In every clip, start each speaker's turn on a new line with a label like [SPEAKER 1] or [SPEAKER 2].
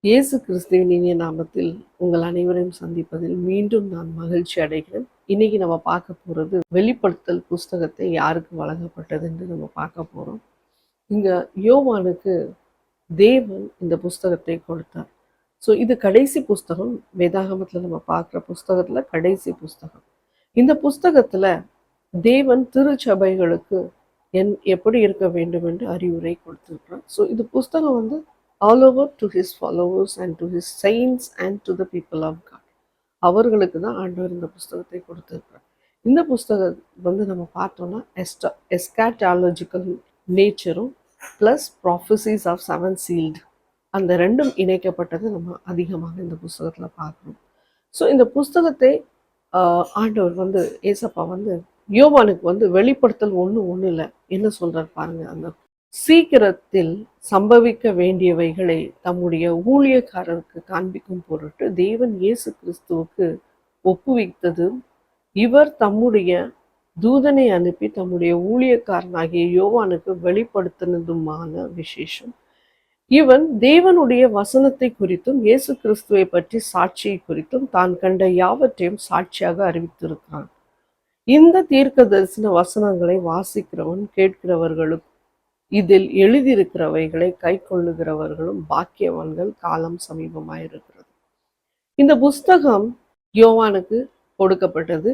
[SPEAKER 1] இயேசு கிறிஸ்துவின் இனிய நாமத்தில் உங்கள் அனைவரையும் சந்திப்பதில் மீண்டும் நான் மகிழ்ச்சி அடைகிறேன். இன்னைக்கு நம்ம பார்க்க போறது வெளிப்படுத்தல் புஸ்தகத்தை யாருக்கு வழங்கப்பட்டது என்று நம்ம பார்க்க போறோம். இங்க யோவானுக்கு தேவன் இந்த புஸ்தகத்தை கொடுத்தார். ஸோ இது கடைசி புஸ்தகம். வேதாகமத்தில் நம்ம பார்க்குற புஸ்தகத்துல கடைசி புஸ்தகம். இந்த புஸ்தகத்துல தேவன் திருச்சபைகளுக்கு எப்படி இருக்க வேண்டும் என்று அறிவுரை கொடுத்திருக்கிறார். ஸோ இது புஸ்தகம் all over to his followers and to his saints and to the people of God. அவர்களுக்கு தான் ஆண்டவர் இந்த புஸ்தகத்தை கொடுத்திருக்கிறார். இந்த புஸ்தகம் நம்ம பார்த்தோம்னா எஸ்காட்டாலஜிக்கல் நேச்சரும் plus prophecies of seven sealed அந்த ரெண்டும் இணைக்கப்பட்டது நம்ம அதிகமாக இந்த புஸ்தகத்தில் பார்க்குறோம். ஸோ இந்த புஸ்தகத்தை ஆண்டவர் ஏசப்பா யோவானுக்கு வெளிப்படுத்தல் ஒன்று இல்லை என்ன சொல்கிறார் பாருங்க. அந்த சீக்கிரத்தில் சம்பவிக்க வேண்டியவைகளை தம்முடைய ஊழியக்காரருக்கு காண்பிக்கும் பொருட்டு தேவன் இயேசு கிறிஸ்துவுக்கு ஒப்புவித்தது இவர் தம்முடைய தூதனை அனுப்பி தம்முடைய ஊழியக்காரனாகிய யோவானுக்கு வெளிப்படுத்தினதுமான விசேஷம். இவன் தேவனுடைய வசனத்தை குறித்தும் இயேசு கிறிஸ்துவை பற்றி சாட்சியை குறித்தும் தான் கண்ட யாவற்றையும் சாட்சியாக அறிவித்திருக்கிறான். இந்த தீர்க்க தரிசன வசனங்களை வாசிக்கிறவன் கேட்கிறவர்களுக்கு இதில் எழுதியிருக்கிறவைகளை கை கொள்ளுகிறவர்களும் பாக்கியவான்கள், காலம் சமீபமாயிருக்கிறது. இந்த புஸ்தகம் யோவானுக்கு கொடுக்கப்பட்டது.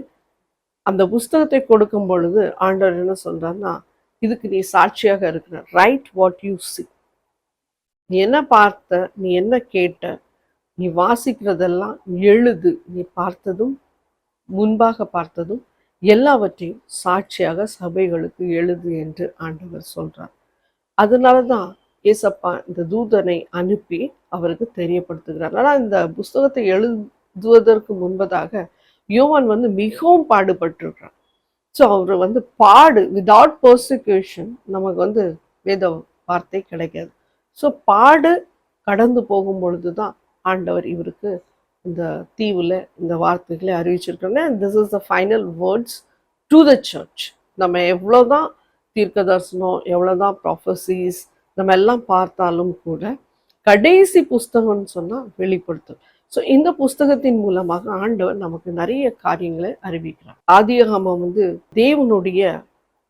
[SPEAKER 1] அந்த புஸ்தகத்தை கொடுக்கும் பொழுது ஆண்டவர் என்ன சொல்றாருன்னா, இதுக்கு நீ சாட்சியாக இருக்கிற, ரைட் வாட் யூ see. நீ என்ன பார்த்த, நீ என்ன கேட்ட, நீ வாசிக்கிறதெல்லாம் எழுது. நீ பார்த்ததும் முன்பாக பார்த்ததும் எல்லாவற்றையும் சாட்சியாக சபைகளுக்கு எழுது என்று ஆண்டவர் சொல்றார். அதனால தான் ஏசப்பா இந்த தூதனை அனுப்பி அவருக்கு தெரியப்படுத்துகிறார். ஆனால் இந்த புஸ்தகத்தை எழுதுவதற்கு முன்பதாக யோவான் மிகவும் பாடுபட்டிருக்கிறார். ஸோ அவர் விதவுட் பர்சிக்யூஷன் நமக்கு வேத வார்த்தை கிடைக்காது. ஸோ கடந்து போகும் பொழுது தான் ஆண்டவர் இவருக்கு இந்த தீவில் இந்த வார்த்தைகளை அறிவிச்சிருக்காங்க. This is the final words to the church. நம்ம எவ்வளோதான் தீர்க்க தரிசனம், எவ்வளோதான் ப்ராஃபசிஸ் நம்ம எல்லாம் பார்த்தாலும் கூட கடைசி புஸ்தகம்னு சொன்னால் வெளிப்படுத்தும். ஸோ இந்த புஸ்தகத்தின் மூலமாக ஆண்டவர் நமக்கு நிறைய காரியங்களை அறிவிக்கிறார். ஆதியாகமம் தேவனுடைய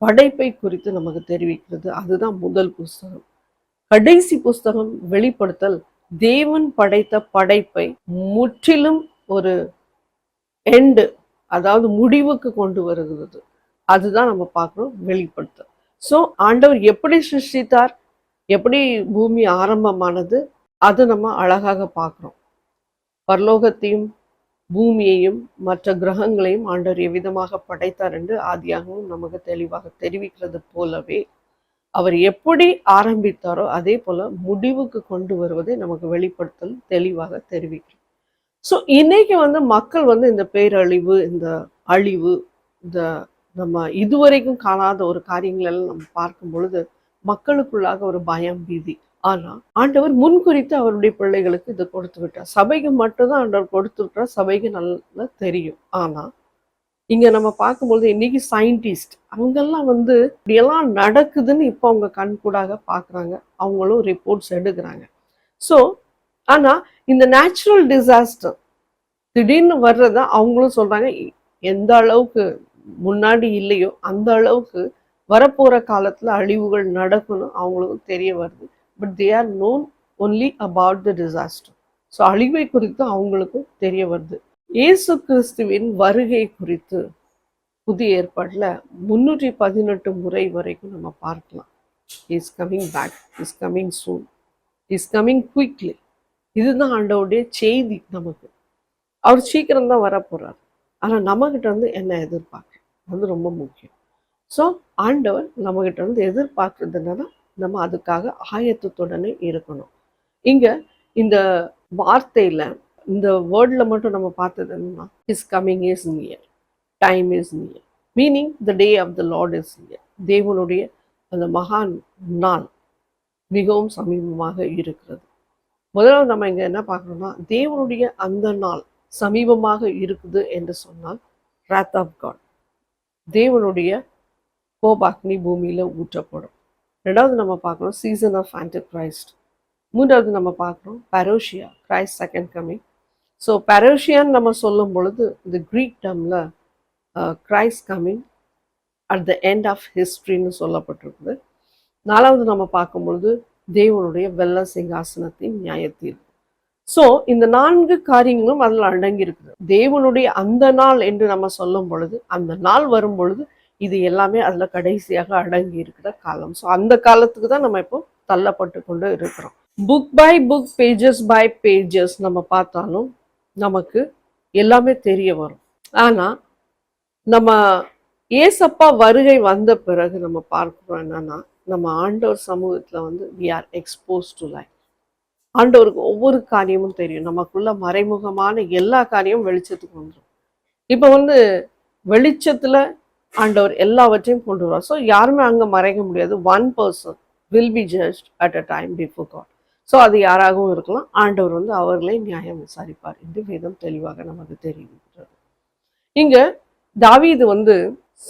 [SPEAKER 1] படைப்பை குறித்து நமக்கு தெரிவிக்கிறது. அதுதான் முதல் புஸ்தகம். கடைசி புஸ்தகம் வெளிப்படுத்தல் தேவன் படைத்த படைப்பை முற்றிலும் ஒரு எண்டு, அதாவது முடிவுக்கு கொண்டு வருகிறது. அதுதான் நம்ம பார்க்குறோம் வெளிப்படுத்தல். ஸோ ஆண்டவர் எப்படி சிருஷ்டித்தார், எப்படி பூமி ஆரம்பமானது, அது நம்ம அழகாக பார்க்குறோம். பரலோகத்தையும் பூமியையும் மற்ற கிரகங்களையும் ஆண்டவர் எவ்விதமாக படைத்தார் என்று ஆதியாகவும் நமக்கு தெளிவாக தெரிவிக்கிறது போலவே அவர் எப்படி ஆரம்பித்தாரோ அதே போல முடிவுக்கு கொண்டு வருவதை நமக்கு வெளிப்படுத்தல் தெளிவாக தெரிவிக்கிறது. ஸோ இன்னைக்கு மக்கள் இந்த பேரழிவு, இந்த அழிவு, இந்த நம்ம இதுவரைக்கும் காணாத ஒரு காரியங்கள் எல்லாம் நம்ம பார்க்கும் பொழுது மக்களுக்குள்ளாக ஒரு பயம், பீதி. ஆனா ஆண்டவர் முன்குறித்து அவருடைய பிள்ளைகளுக்கு இதை கொடுத்து விட்டார். சபைக்கு மட்டும்தான் ஆண்டவர் கொடுத்து விட்டார். சபைக்கு நல்லா தெரியும். ஆனா இங்க நம்ம பார்க்கும்பொழுது இன்னைக்கு சயின்டிஸ்ட் அவங்கெல்லாம் இப்படியெல்லாம் நடக்குதுன்னு இப்போ அவங்க கண்கூடாக பார்க்குறாங்க. அவங்களும் ரிப்போர்ட்ஸ் எடுக்கிறாங்க. ஸோ ஆனா இந்த நேச்சுரல் டிசாஸ்டர் திடீர்னு வர்றத அவங்களும் சொல்றாங்க எந்த அளவுக்கு முன்னாடி இல்லையோ அந்த அளவுக்கு வரப்போற காலத்துல அழிவுகள் நடக்கணும் அவங்களுக்கும் தெரிய வருது. But they are known only about the disaster. So அழிவை குறித்து அவங்களுக்கும் தெரிய வருது. இயேசு கிறிஸ்துவின் வருகை குறித்து புதிய ஏற்பாட்டில் 318 முறை வரைக்கும் நம்ம பார்க்கலாம். Is coming back, is coming soon, is coming quickly. இதுதான் ஆண்டவருடைய செய்தி. நமக்கு அவர் சீக்கிரம் தான் வரப்போறார். ஆனால் நம்மகிட்ட என்ன எதிர்பார்க்குறோம் அது ரொம்ப முக்கியம். ஸோ ஆண்டவர் நம்மகிட்ட எதிர்பார்க்கறது என்னன்னா நம்ம அதுக்காக ஆயத்தத்துடனே இருக்கணும். இங்க இந்த வார்த்தையில இந்த வேர்ட்ல மட்டும் நம்ம பார்த்தது என்னன்னா, is coming is near, time is near, meaning the day of the Lord is near. தேவனுடைய அந்த மகான் நாள் மிகவும் சமீபமாக இருக்கிறது. முதலாவது நம்ம இங்க என்ன பார்க்கணும்னா, தேவனுடைய அந்த நாள் சமீபமாக இருக்குது என்று சொன்னால் wrath of God, தேவனுடைய கோபாக்னி பூமியில ஊற்றப்படும். ரெண்டாவது நம்ம பார்க்கணும் சீசன் ஆஃப் ஆன்டிகிரைஸ்ட், மூன்றாவது நம்ம பார்க்குறோம் parousia, Christ second coming. So பரோஷியான்னு நம்ம சொல்லும் பொழுது இந்த கிரீக் டேர்மில் Christ coming at the end of ஹிஸ்ட்ரின்னு சொல்லப்பட்டிருக்குது. நாலாவது நம்ம பார்க்கும் பொழுது தேவனுடைய வெள்ள சிங்காசனத்தின் நியாயத்தீர்ப்பு. ஸோ இந்த 4 காரியங்களும் அதில் அடங்கி இருக்குது. தேவனுடைய அந்த நாள் என்று நம்ம சொல்லும் பொழுது, அந்த நாள் வரும் பொழுது இது எல்லாமே அதில் கடைசியாக அடங்கி இருக்கிற காலம். ஸோ அந்த காலத்துக்கு தான் நம்ம இப்போ தள்ளப்பட்டு கொண்டு இருக்கிறோம். Book by book, pages by pages நம்ம பார்த்தாலும் நமக்கு எல்லாமே தெரிய வரும். ஆனால் நம்ம ஏசப்பா வருகை வந்த பிறகு நம்ம பார்க்கிறோம் என்னன்னா, நம்ம ஆண்டவர் சமூகத்தில் வந்து we are exposed to life. ஆண்டவருக்கு ஒவ்வொரு காரியமும் தெரியும். நமக்குள்ள மறைமுகமான எல்லா காரியமும் வெளிச்சத்துக்கு வந்துடும். இப்போ வந்து வெளிச்சத்துல ஆண்டவர் எல்லாவற்றையும் கொண்டு வருவார். ஸோ யாருமே அங்கே மறைக்க முடியாது. One person will be judged at a time before God. So அது யாராகவும் இருக்கலாம். ஆண்டவர் வந்து அவர்களை நியாயம் விசாரிப்பார் என்று வேதம் தெளிவாக நமக்கு தெரிவிக்கிறது. இங்க தாவீது வந்து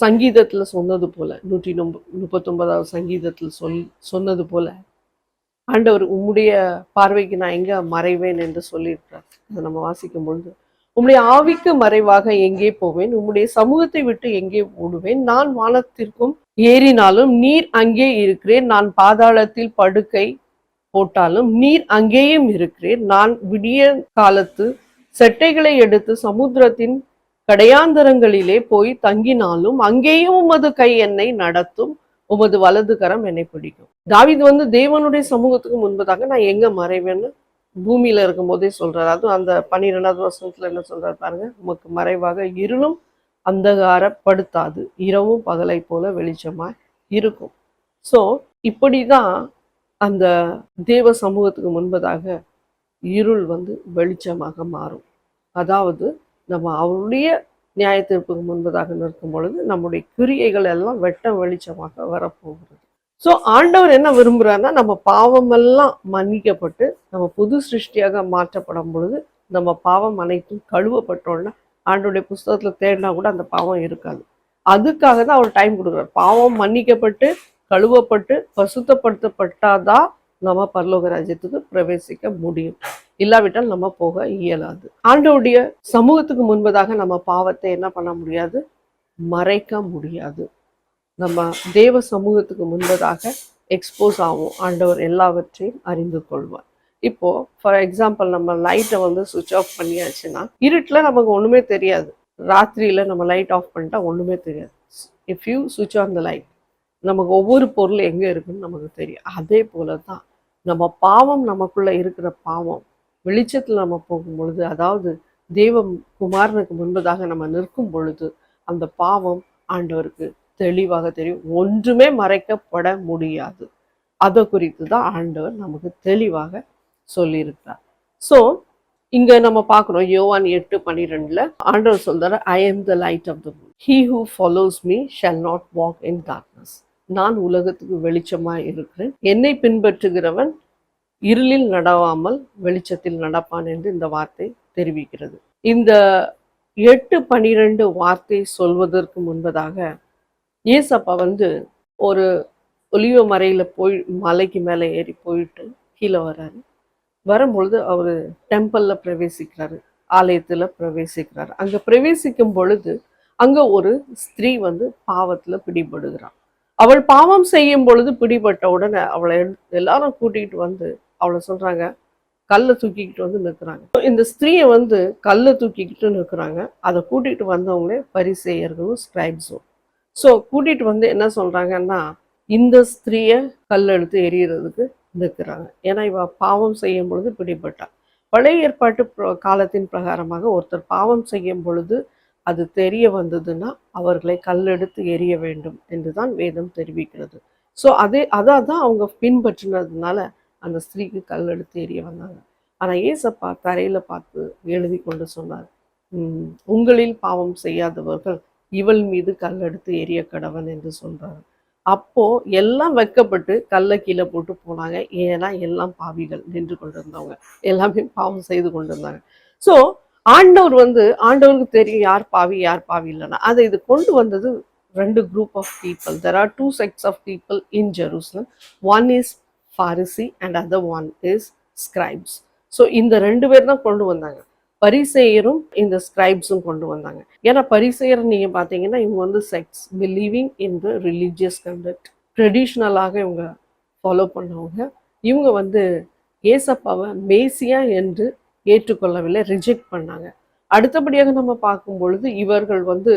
[SPEAKER 1] சங்கீதத்துல சொன்னது போல 139வது சங்கீதத்தில் சொன்னது போல ஆண்டவர் உம்முடைய பார்வைக்கு நான் எங்க மறைவேன் என்று சொல்லியிருக்கிறார். அதை நம்ம வாசிக்கும் பொழுது, உம்முடைய ஆவிக்கு மறைவாக எங்கே போவேன், உம்முடைய சமூகத்தை விட்டு எங்கே ஓடுவேன், நான் வானத்திற்கும் ஏறினாலும் நீர் அங்கே இருக்கிறேன், நான் பாதாளத்தில் படுக்கை போட்டாலும் நீர் அங்கேயும் இருக்கிறேன், நான் விடிய காலத்து செட்டைகளை எடுத்து சமுத்திரத்தின் கடையாந்தரங்களிலே போய் தங்கினாலும் அங்கேயும் உமது கை என்னை நடத்தும், உமது வலது கரம் என்னை பிடிக்கும். தாவீது வந்து தேவனுடைய சமூகத்துக்கு முன்பதாக நான் எங்க மறைவேன்னு பூமியில இருக்கும் போதே சொல்றாரு. அதுவும் அந்த 12வது வசனத்துல என்ன சொல்றாரு பாருங்க, உமக்கு மறைவாக இருளும் அந்தகாரப்படுத்தாது, இரவும் பகலை போல வெளிச்சமாய் இருக்கும். ஸோ இப்படிதான் அந்த தேவ சமூகத்துக்கு முன்பதாக இருள் வந்து வெளிச்சமாக மாறும். அதாவது நம்ம அவருடைய நியாயத்தீர்ப்புக்கு முன்பதாக நிற்கும் பொழுது நம்முடைய கிரியைகள் எல்லாம் வெட்ட வெளிச்சமாக வரப்போகிறது. ஸோ ஆண்டவர் என்ன விரும்புகிறாருன்னா, நம்ம பாவமெல்லாம் மன்னிக்கப்பட்டு நம்ம புது சிருஷ்டியாக மாற்றப்படும் பொழுது நம்ம பாவம் அனைத்தும் கழுவப்பட்டோன்னா ஆண்டோடைய புஸ்தகத்தில் தேடினா கூட அந்த பாவம் இருக்காது. அதுக்காக தான் அவர் டைம் கொடுக்குறார். பாவம் மன்னிக்கப்பட்டு கழுவப்பட்டு பசுத்தப்படுத்தப்பட்டாதான் நம்ம பரலோக ராஜ்யத்துக்கு பிரவேசிக்க முடியும். இல்லாவிட்டால் நம்ம போக இயலாது. ஆண்டவருடைய சமூகத்துக்கு முன்பதாக நம்ம பாவத்தை என்ன பண்ண முடியாது, மறைக்க முடியாது. நம்ம தேவ சமூகத்துக்கு முன்பதாக எக்ஸ்போஸ் ஆகும். ஆண்டவர் எல்லாவற்றையும் அறிந்து கொள்வார். இப்போ ஃபார் எக்ஸாம்பிள் நம்ம லைட்டை வந்து சுவிட்ச் ஆஃப் பண்ணியாச்சுன்னா இருட்டில் நமக்கு ஒன்றுமே தெரியாது. ராத்திரியில் நம்ம லைட் ஆஃப் பண்ணிட்டா ஒன்றுமே தெரியாது. இஃப் யூ சுவிட்ச் ஆன் த லைட், நமக்கு ஒவ்வொரு பொருள் எங்கே இருக்குன்னு நமக்கு தெரியும். அதே போல தான் நம்ம பாவம், நமக்குள்ள இருக்கிற பாவம் வெளிச்சத்தில் நம்ம போகும் பொழுது, அதாவது தேவ குமாரனுக்கு முன்பதாக நம்ம நிற்கும் பொழுது அந்த பாவம் ஆண்டவருக்கு தெளிவாக தெரியும். ஒன்றுமே மறைக்கப்பட முடியாது. அதை குறித்து தான் ஆண்டவர் நமக்கு தெளிவாக சொல்லியிருக்கிறார். ஸோ இங்க நம்ம பார்க்குறோம் யோவான் 8:12 ஆண்டவர் சொல்றாரு, I am the light of the world, he who follows me shall not walk in darkness. நான் உலகத்துக்கு வெளிச்சமாய் இருக்கிறேன், என்னை பின்பற்றுகிறவன் இருளில் நடவாமல் வெளிச்சத்தில் நடப்பான் என்று இந்த வார்த்தை தெரிவிக்கிறது. இந்த 8:12 வார்த்தை சொல்வதற்கு முன்பதாக ஏசப்பா வந்து ஒரு ஒலிவ மறையில போய் மலைக்கு மேலே ஏறி போயிட்டு கீழே வர்றாரு. வரும்பொழுது அவர் டெம்பிள்ல பிரவேசிக்கிறாரு, ஆலயத்துல பிரவேசிக்கிறாரு. அங்க பிரவேசிக்கும் பொழுது அங்க ஒரு ஸ்திரீ வந்து பாவத்துல பிடிபடுகிறான். அவள் பாவம் செய்யும் பொழுது பிடிபட்ட உடனே அவளை எல்லாரும் கூட்டிகிட்டு வந்து அவளை சொல்றாங்க, கல்லை தூக்கிக்கிட்டு வந்து நிற்கிறாங்க. இந்த ஸ்திரீயை வந்து கல்லை தூக்கிக்கிட்டு நிற்கிறாங்க. அதை கூட்டிகிட்டு வந்தவங்களே பரிசேயர்களும் ஸ்கிரைப்ஸும். ஸோ கூட்டிகிட்டு வந்து என்ன சொல்கிறாங்கன்னா, இந்த ஸ்திரீயை கல் எடுத்து எரியறதுக்கு நிற்கிறாங்க. ஏன்னா இவ பாவம் செய்யும் பொழுது பிடிபட்டாள். பழைய ஏற்பாட்டு காலத்தின் பிரகாரமாக ஒருத்தர் பாவம் செய்யும் பொழுது அது தெரிய வந்ததுன்னா அவர்களை கல்லெடுத்து எரிய வேண்டும் என்று தான் வேதம் தெரிவிக்கிறது. ஸோ அதான் அவங்க பின்பற்றினதுனால அந்த ஸ்திரீக்கு கல் எடுத்து எரிய வந்தாங்க. ஆனால் ஏசப்பா தரையில் பார்த்து எழுதி கொண்டு சொன்னார், உங்களில் பாவம் செய்யாதவர்கள் இவள் மீது கல் எடுத்து எரிய கடவன் என்று சொல்றாரு. அப்போ எல்லாம் வெக்கப்பட்டு கல்லை கீழே போட்டு போனாங்க. ஏன்னா எல்லாம் பாவிகள் நின்று கொண்டிருந்தவங்க, எல்லாமே பாவம் செய்து கொண்டிருந்தாங்க. ஸோ ஆண்டவருக்கு தெரியும் யார் பாவி யார் பாவி இல்லைன்னா. அதை இது கொண்டு வந்தது 2 group of people. There are 2 sects of people in Jerusalem. One is Pharisee and other one is scribes. So இந்த 2 பேர் தான் கொண்டு வந்தாங்க. பரிசேயரும் இந்த ஸ்கிரைப்ஸும் கொண்டு வந்தாங்க. ஏன்னா பரிசேயர் நீங்க பார்த்தீங்கன்னா இவங்க வந்து செக்ஸ் பிலீவிங் இன் த ரிலீஜியஸ் கண்டக்ட், ட்ரெடிஷ்னலாக இவங்க ஃபாலோ பண்ணவங்க. இவங்க வந்து ஏசப்பாவை மேசியா என்று ஏற்றுக்கொள்ளவில்லை, ரிஜெக்ட் பண்ணாங்க. அடுத்தபடியாக நம்ம பார்க்கும் பொழுது இவர்கள் வந்து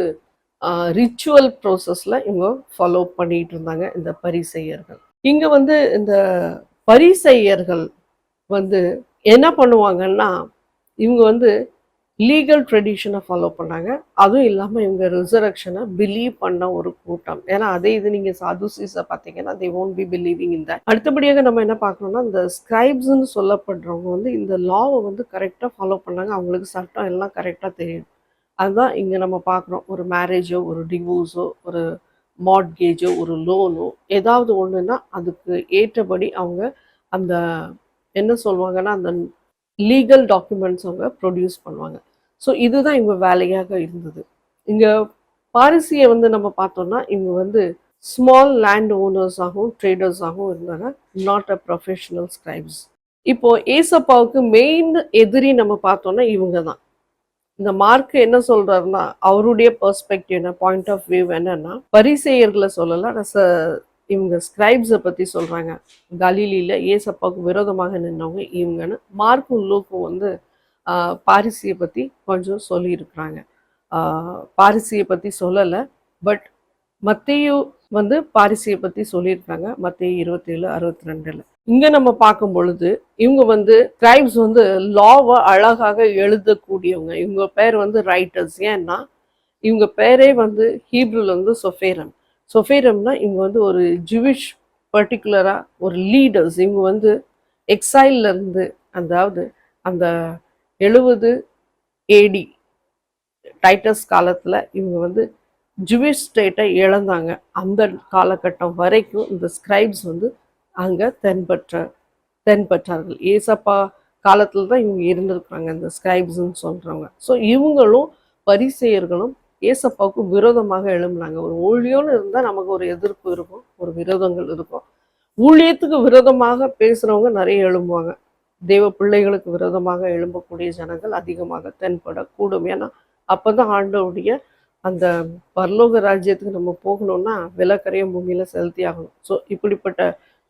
[SPEAKER 1] ரிச்சுவல் ப்ரோசஸில் இவங்க ஃபாலோ பண்ணிட்டு இருந்தாங்க இந்த பரிசேயர்கள். இங்கே வந்து இந்த பரிசேயர்கள் வந்து என்ன பண்ணுவாங்கன்னா இவங்க வந்து லீகல் ட்ரெடிஷனை ஃபாலோ பண்ணாங்க. அதுவும் இல்லாமல் இவங்க ரிசரக்ஷனை பிலீவ் பண்ண ஒரு கூட்டம். ஏன்னா அதே இது நீங்கள் சாதுசீஸை பார்த்தீங்கன்னா they won't be believing in that. அடுத்தபடியாக நம்ம என்ன பார்க்கணும்னா இந்த ஸ்கிரைப்ஸ்ன்னு சொல்லப்படுறவங்க வந்து இந்த லாவை வந்து கரெக்டாக ஃபாலோ பண்ணாங்க. அவங்களுக்கு சட்டம் எல்லாம் கரெக்டாக தெரியும். அதுதான் இங்கே நம்ம பார்க்குறோம். ஒரு மேரேஜோ ஒரு டிவோர்ஸோ ஒரு மார்ட்கேஜோ ஒரு லோனோ ஏதாவது ஒன்றுன்னா அதுக்கு ஏற்றபடி அவங்க அந்த என்ன சொல்லுவாங்கன்னா அந்த லீகல் டாக்குமெண்ட்ஸ் அவங்க ப்ரொடியூஸ் பண்ணுவாங்க. ஸோ இதுதான் இவங்க வேலையாக இருந்தது. இங்கே பாரிசியை வந்து நம்ம பார்த்தோம்னா இவங்க வந்து ஸ்மால் லேண்ட் ஓனர்ஸாகவும் ட்ரேடர்ஸாகவும் இருந்தாங்க, நாட் அ ப்ரொஃபஷனல் ஸ்கிரைப்ஸ். இப்போ ஏசப்பாவுக்கு மெயின் எதிரி நம்ம பார்த்தோம்னா இவங்க தான். இந்த மார்க் என்ன சொல்றாருன்னா அவருடைய பெர்ஸ்பெக்டிவ் என்ன பாயிண்ட் ஆஃப் வியூ என்னன்னா பரிசேயர்களை சொல்லல, இவங்க ஸ்கிரைப்ஸை பற்றி சொல்கிறாங்க. கலிலியில் ஏசப்பாவுக்கு விரோதமாக நின்றவங்க இவங்கன்னு மார்க்கும் லூக்கும் வந்து பாரிசியை பற்றி கொஞ்சம் சொல்லியிருக்கிறாங்க. பாரிசியை பற்றி சொல்லலை, பட் மத்தேயு வந்து பாரிசியை பற்றி சொல்லியிருக்காங்க. மத்தேயு 27:62. இங்கே நம்ம பார்க்கும் பொழுது இவங்க வந்து ஸ்கிரைப்ஸ் வந்து லாவை அழகாக எழுதக்கூடியவங்க. இவங்க பேர் வந்து ரைட்டர்ஸ். ஏன்னா இவங்க பேரே வந்து ஹீப்ரூல வந்து சொஃபேரம். சொஃபேரம்னா இவங்க வந்து ஒரு ஜூவிஷ் பர்டிகுலராக ஒரு லீடர்ஸ். இவங்க வந்து எக்ஸைல்ல இருந்து, அதாவது அந்த 70 AD டைட்டஸ் காலத்தில் இவங்க வந்து ஜூவிஷ் ஸ்டேட்டை இழந்தாங்க. அந்த காலகட்டம் வரைக்கும் இந்த ஸ்கிரைப்ஸ் வந்து அங்கே தென்பற்றார்கள். ஏசப்பா காலத்தில் தான் இவங்க இருந்திருக்கிறாங்க இந்த ஸ்கிரைப்ஸ்ன்னு சொல்கிறவங்க. ஸோ இவங்களும் பரிசேயர்களும் ஏசப்பாவுக்கு விரோதமாக எழும்புனாங்க. ஒரு ஊழியம்னு இருந்தால் நமக்கு ஒரு எதிர்ப்பு இருக்கும், ஒரு விரோதங்கள் இருக்கும். ஊழியத்துக்கு விரோதமாக பேசுகிறவங்க நிறைய எழும்புவாங்க. தேவ பிள்ளைகளுக்கு விரோதமாக எழும்பக்கூடிய ஜனங்கள் அதிகமாக தென்படக்கூடும். ஏன்னா அப்போ தான் ஆண்டவருடைய அந்த பரலோக ராஜ்யத்துக்கு நம்ம போகணும்னா விலக்கரையும் பூமியில் செலுத்தி ஆகணும். ஸோ இப்படிப்பட்ட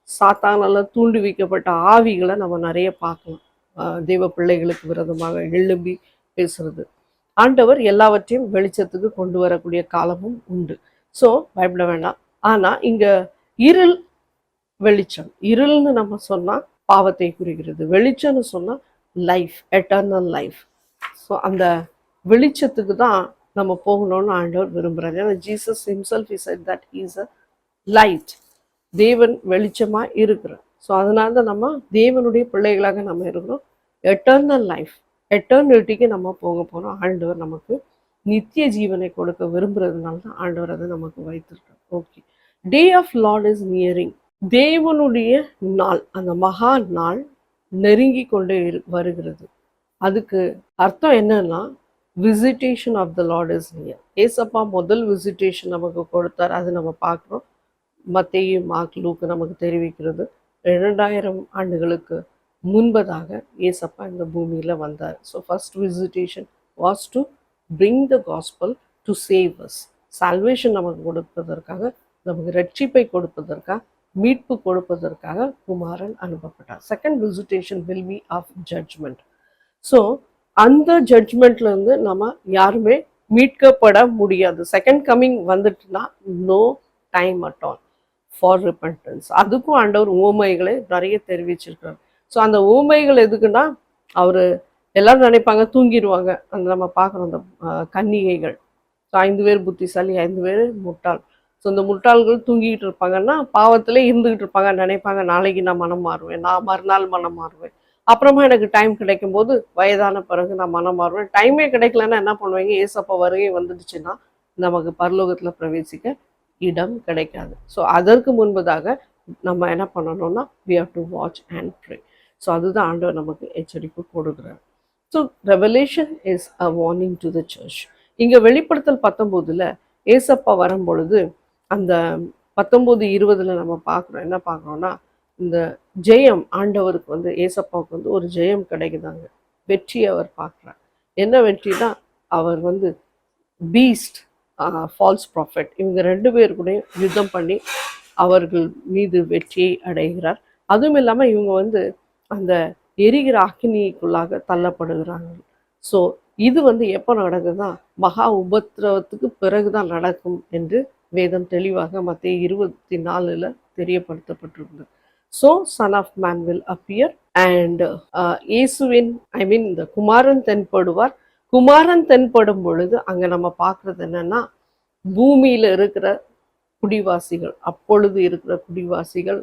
[SPEAKER 1] சாத்தானால தூண்டி வைக்கப்பட்ட ஆவிகளை நம்ம நிறைய பார்க்கலாம். தேவ பிள்ளைகளுக்கு விரோதமாக எழும்பி பேசுறது. ஆண்டவர் எல்லாவற்றையும் வெளிச்சத்துக்கு கொண்டு வரக்கூடிய காலமும் உண்டு. ஸோ பயப்பட வேண்டாம். ஆனால் இங்கே இருள் வெளிச்சம், இருள்னு நம்ம சொன்னால் பாவத்தை குறிக்கிறது, வெளிச்சம்னு சொன்னால் லைஃப், எட்டர்னல் லைஃப். ஸோ அந்த வெளிச்சத்துக்கு தான் நம்ம போகணும்னு ஆண்டவர் விரும்புகிறார். ஏன்னா Jesus himself is set that he is a light. தேவன் வெளிச்சமாக இருக்கிறார். ஸோ அதனால தான் நம்ம தேவனுடைய பிள்ளைகளாக நம்ம இருக்கிறோம். எட்டர்னல் லைஃப், எட்டர்னிட்டிக்கு நம்ம போக போகிறோம். ஆண்டவர் நமக்கு நித்திய ஜீவனை கொடுக்க விரும்புறதுனால தான் ஆண்டவர் அதை நமக்கு வைத்திருக்கார். Okay, day of Lord is nearing. தேவனுடைய நாள், அந்த மகா நாள் நெருங்கி கொண்டே வருகிறது. அதுக்கு அர்த்தம் என்னன்னா visitation of the Lord is near. ஏசப்பா முதல் விசிட்டேஷன் நமக்கு கொடுத்தார். அது நம்ம பார்க்குறோம். மத்தேயு, மார்க், லூக்கு நமக்கு தெரிவிக்கிறது 2000 ஆண்டுகளுக்கு முன்பதாக ஏசப்பா இந்த பூமியில் வந்தார். So first visitation was to bring the gospel to save us. Salvation நமக்கு கொடுப்பதற்காக, நமக்கு ரட்சிப்பை கொடுப்பதற்காக, மீட்பு கொடுப்பதற்காக குமாரன் அனுப்பப்பட்டார். Second visitation will be of judgment. So அந்த ஜட்ஜ்மெண்ட்லேருந்து நம்ம யாருமே மீட்கப்பட முடியாது. செகண்ட் கம்மிங் வந்துட்டுனா no time at all for repentance. அதுக்கும் ஆண்டவர் ஊமைகளை நிறைய தெரிவிச்சிருக்காரு. ஸோ அந்த ஊமைகள் எதுக்குன்னா அவர் எல்லாரும் நினைப்பாங்க தூங்கிடுவாங்க. அந்த நம்ம பார்க்குறோம் அந்த கன்னிகைகள். ஸோ 5 பேர் புத்திசாலி, 5 பேர் முட்டாள். ஸோ இந்த முட்டாள்கள் தூங்கிக்கிட்டு இருப்பாங்கன்னா பாவத்திலே இருந்துக்கிட்டு இருப்பாங்க. நினைப்பாங்க நாளைக்கு நான் மனம் மாறுவேன், நான் மறுநாள் மனம் மாறுவேன், அப்புறமா எனக்கு டைம் கிடைக்கும் போது வயதான பிறகு நான் மனம் மாறுவேன். டைமே கிடைக்கலன்னா என்ன பண்ணுவாங்க, ஏசப்பா வருகை வந்துடுச்சுன்னா நமக்கு பரலோகத்தில் பிரவேசிக்க இடம் கிடைக்காது. ஸோ அதற்கு முன்பதாக நம்ம என்ன பண்ணணும்னா we have to watch and pray. So அதுதான் ஆண்டவர் நமக்கு எச்சரிப்பு கொடுக்குறார். So revelation is a warning to the church. இங்கே வெளிப்படுத்தல் 19 ஏசப்பா வரும்பொழுது அந்த 19:20 நம்ம பார்க்குறோம். என்ன பார்க்குறோம்னா இந்த ஜெயம் ஆண்டவருக்கு வந்து ஏசப்பாவுக்கு வந்து ஒரு ஜெயம் கிடைக்குதாங்க. வெற்றி அவர் பார்க்குறார். என்ன வெற்றினா, அவர் வந்து பீஸ்ட், ஃபால்ஸ் ப்ராஃபெட், இவங்க 2 பேர் கூடயும் யுத்தம் பண்ணி அவர்கள் மீது வெற்றியை அடைகிறார். அதுவும் இல்லாமல் இவங்க வந்து அந்த எரிகிற அக்கினிக்குள்ளாக தள்ளப்படுகிறாங்க. ஸோ இது வந்து எப்போ நடக்குதுன்னா, மகா உபத்திரவத்துக்கு பிறகுதான் நடக்கும் என்று வேதம் தெளிவாக மத்தேயு 24ல் தெரியப்படுத்தப்பட்டிருக்கு. So son of man will appear and இயேசுவின் இந்த குமாரன் தென்படுவார். குமாரன் தென்படும் பொழுது அங்க நம்ம பார்க்கறது என்னன்னா, பூமியில இருக்கிற குடிவாசிகள், அப்பொழுது இருக்கிற குடிவாசிகள்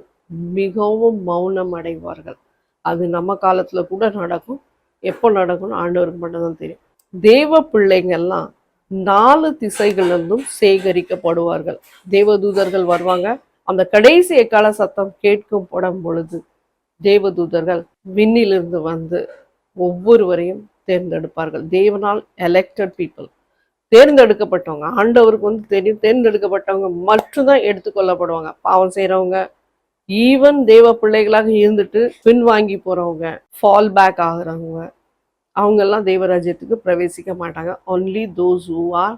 [SPEAKER 1] மிகவும் மௌனம் அடைவார்கள். அது நம்ம காலத்துல கூட நடக்கும். எப்போ நடக்கும்னு ஆண்டவருக்கு மட்டும்தான் தெரியும். தேவ பிள்ளைங்கள்லாம் 4 திசைகளிலிருந்தும் சேகரிக்கப்படுவார்கள். தேவதூதர்கள் வருவாங்க. அந்த கடைசி எக்கால சத்தம் கேட்கும் படும் பொழுது தேவதூதர்கள் விண்ணிலிருந்து வந்து ஒவ்வொருவரையும் தேர்ந்தெடுப்பார்கள். தேவனால் எலெக்டட் பீப்புள், தேர்ந்தெடுக்கப்பட்டவங்க, ஆண்டவருக்கு வந்து தெரியும், தேர்ந்தெடுக்கப்பட்டவங்க மட்டும்தான் எடுத்துக்கொள்ளப்படுவாங்க. பாவம் செய்கிறவங்க, ஈவன் தேவ பிள்ளைகளாக இருந்துட்டு பின்வாங்கி போகிறவங்க, ஃபால் பேக் ஆகுறவங்க, அவங்கெல்லாம் தேவராஜ்யத்துக்கு பிரவேசிக்க மாட்டாங்க. Only those who are